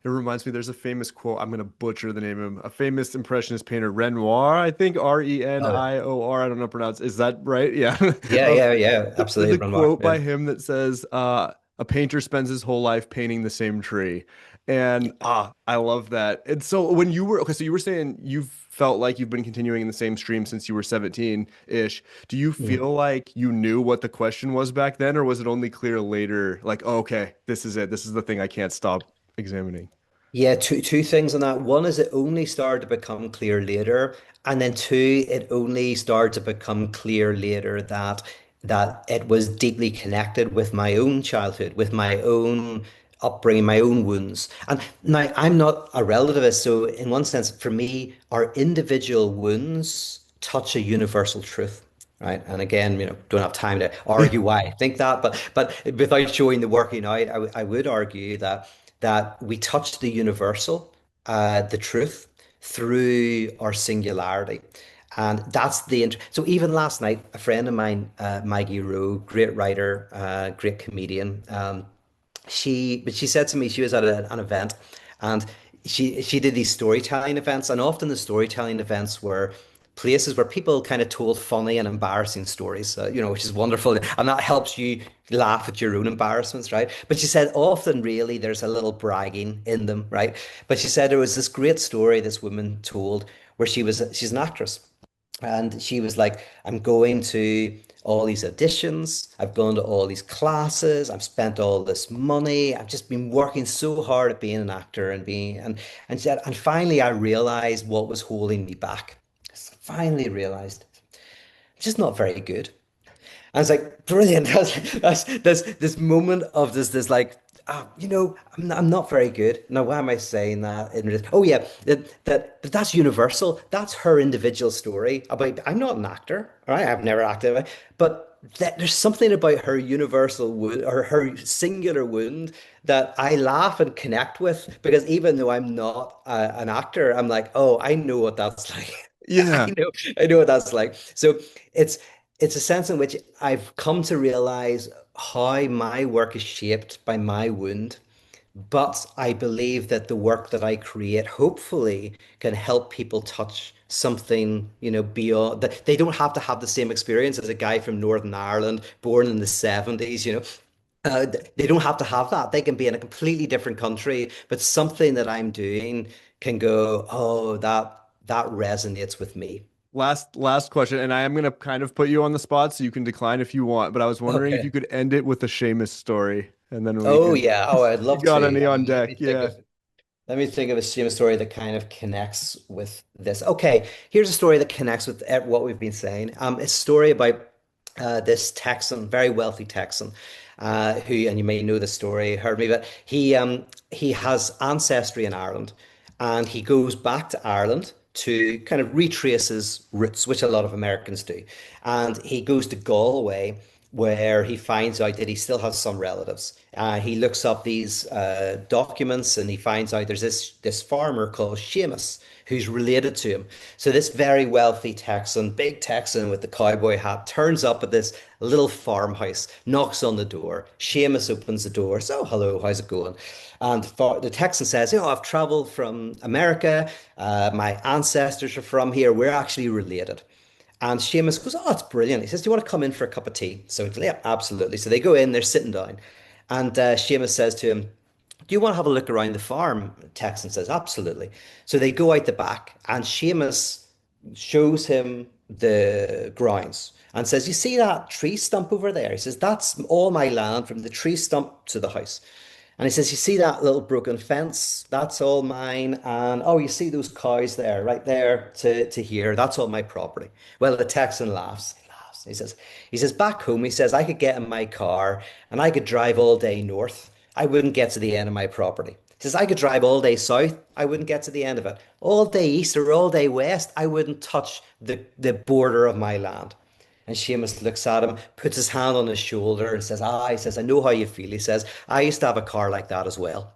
Speaker 1: It reminds me, there's a famous quote. I'm going to butcher the name of him. A famous impressionist painter, Renoir, I think,
Speaker 3: Oh,
Speaker 1: Renior. I don't know pronounce. Is that right? Yeah.
Speaker 3: yeah, yeah, yeah,
Speaker 1: There's
Speaker 3: absolutely,
Speaker 1: a
Speaker 3: Renoir.
Speaker 1: quote
Speaker 3: Yeah.
Speaker 1: by him that says, a painter spends his whole life painting the same tree. And I love that. And so when you were, okay, so you were saying you've felt like you've been continuing in the same stream since you were 17-ish. Do you
Speaker 3: Mhm.
Speaker 1: feel like you knew what the question was back then, or was it only clear later, like, oh, okay, this is it. This is the thing I can't stop examining?
Speaker 3: Yeah, two things on that. One is it only started to become clear later, and then two, it only started to become clear later that it was deeply connected with my own childhood, with my own upbringing, my own wounds. And now I'm not a relativist, so in one sense, for me, our individual wounds touch a universal truth. Right. And again, don't have time to argue why I think that, but without showing the working out, I would argue that we touch the universal, the truth, through our singularity. And that's so even last night, a friend of mine, Maggie Rowe, great writer, great comedian, she said to me she was at an event, and she did these storytelling events, and often the storytelling events were places where people kind of told funny and embarrassing stories, which is wonderful, and that helps you laugh at your own embarrassments, right? But she said often really there's a little bragging in them, right? But she said there was this great story this woman told where she's an actress, and she was like, I'm going to all these auditions. I've gone to all these classes. I've spent all this money. I've just been working so hard at being an actor and and she said, and finally I realized what was holding me back. Finally realized I'm just not very good. I was like, brilliant. There's this moment of this like, I'm not very good. Now, why am I saying that? Oh yeah, but that's universal. That's her individual story about, I'm not an actor, all right? I've never acted, but there's something about her universal wound or her singular wound that I laugh and connect with because even though I'm not an actor, I'm like, oh, I know what that's like.
Speaker 1: Yeah.
Speaker 3: I know what that's like. So it's it's a sense in which I've come to realize how my work is shaped by my wound. But I believe that the work that I create hopefully can help people touch something, beyond that. They don't have to have the same experience as a guy from Northern Ireland born in the 70s, they don't have to have that. They can be in a completely different country, but something that I'm doing can go, oh, that resonates with me.
Speaker 1: Last question, and I am gonna kind of put you on the spot, so you can decline if you want. But I was wondering if you
Speaker 3: Okay.
Speaker 1: could end it with a Seamus story, and then we
Speaker 3: Oh
Speaker 1: can.
Speaker 3: yeah. Oh, I'd
Speaker 1: You
Speaker 3: love
Speaker 1: got
Speaker 3: to.
Speaker 1: any on deck? Yeah.
Speaker 3: Let me think of a stream story that kind of connects with this. Okay, here's a story that connects with what we've been saying. It's a story about this Texan, very wealthy Texan, who, and you may know the story, heard me, but he has ancestry in Ireland, and he goes back to Ireland to kind of retrace his roots, which a lot of Americans do. And he goes to Galway, where he finds out that he still has some relatives. He looks up these documents and he finds out there's this farmer called Seamus who's related to him. So this very wealthy Texan, big Texan with the cowboy hat, turns up at this little farmhouse, knocks on the door. Seamus opens the door. So, hello, how's it going? And the Texan says, I've traveled from America. My ancestors are from here. We're actually related. And Seamus goes, oh, it's brilliant. He says, do you want to come in for a cup of tea? So, yeah, absolutely. So they go in, they're sitting down. And Seamus says to him, do you want to have a look around the farm? Texan says, absolutely. So they go out the back, and Seamus shows him the grounds and says, you see that tree stump over there? He says, that's all my land from the tree stump to the house. And he says, you see that little broken fence? That's all mine. And oh, you see those cows there, right there to here? That's all my property. Well, the Texan laughs. He laughs. He says, back home, he says, I could get in my car and I could drive all day north. I wouldn't get to the end of my property. He says, I could drive all day south. I wouldn't get to the end of it. All day east or all day west. I wouldn't touch the border of my land. And Seamus looks at him, puts his hand on his shoulder and says, he says, I know how you feel. He says, I used to have a car like that as well.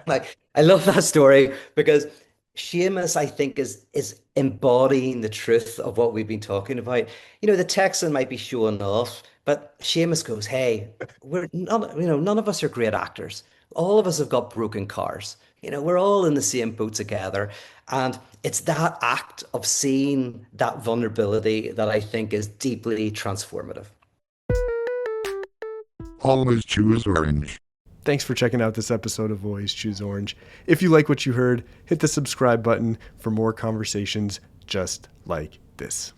Speaker 3: Like, I love that story because Seamus, I think, is embodying the truth of what we've been talking about. The Texan might be showing off, but Seamus goes, hey, none of us are great actors. All of us have got broken cars. We're all in the same boat together. And it's that act of seeing that vulnerability that I think is deeply transformative.
Speaker 2: Always choose orange.
Speaker 1: Thanks for checking out this episode of Always Choose Orange. If you like what you heard, hit the subscribe button for more conversations just like this.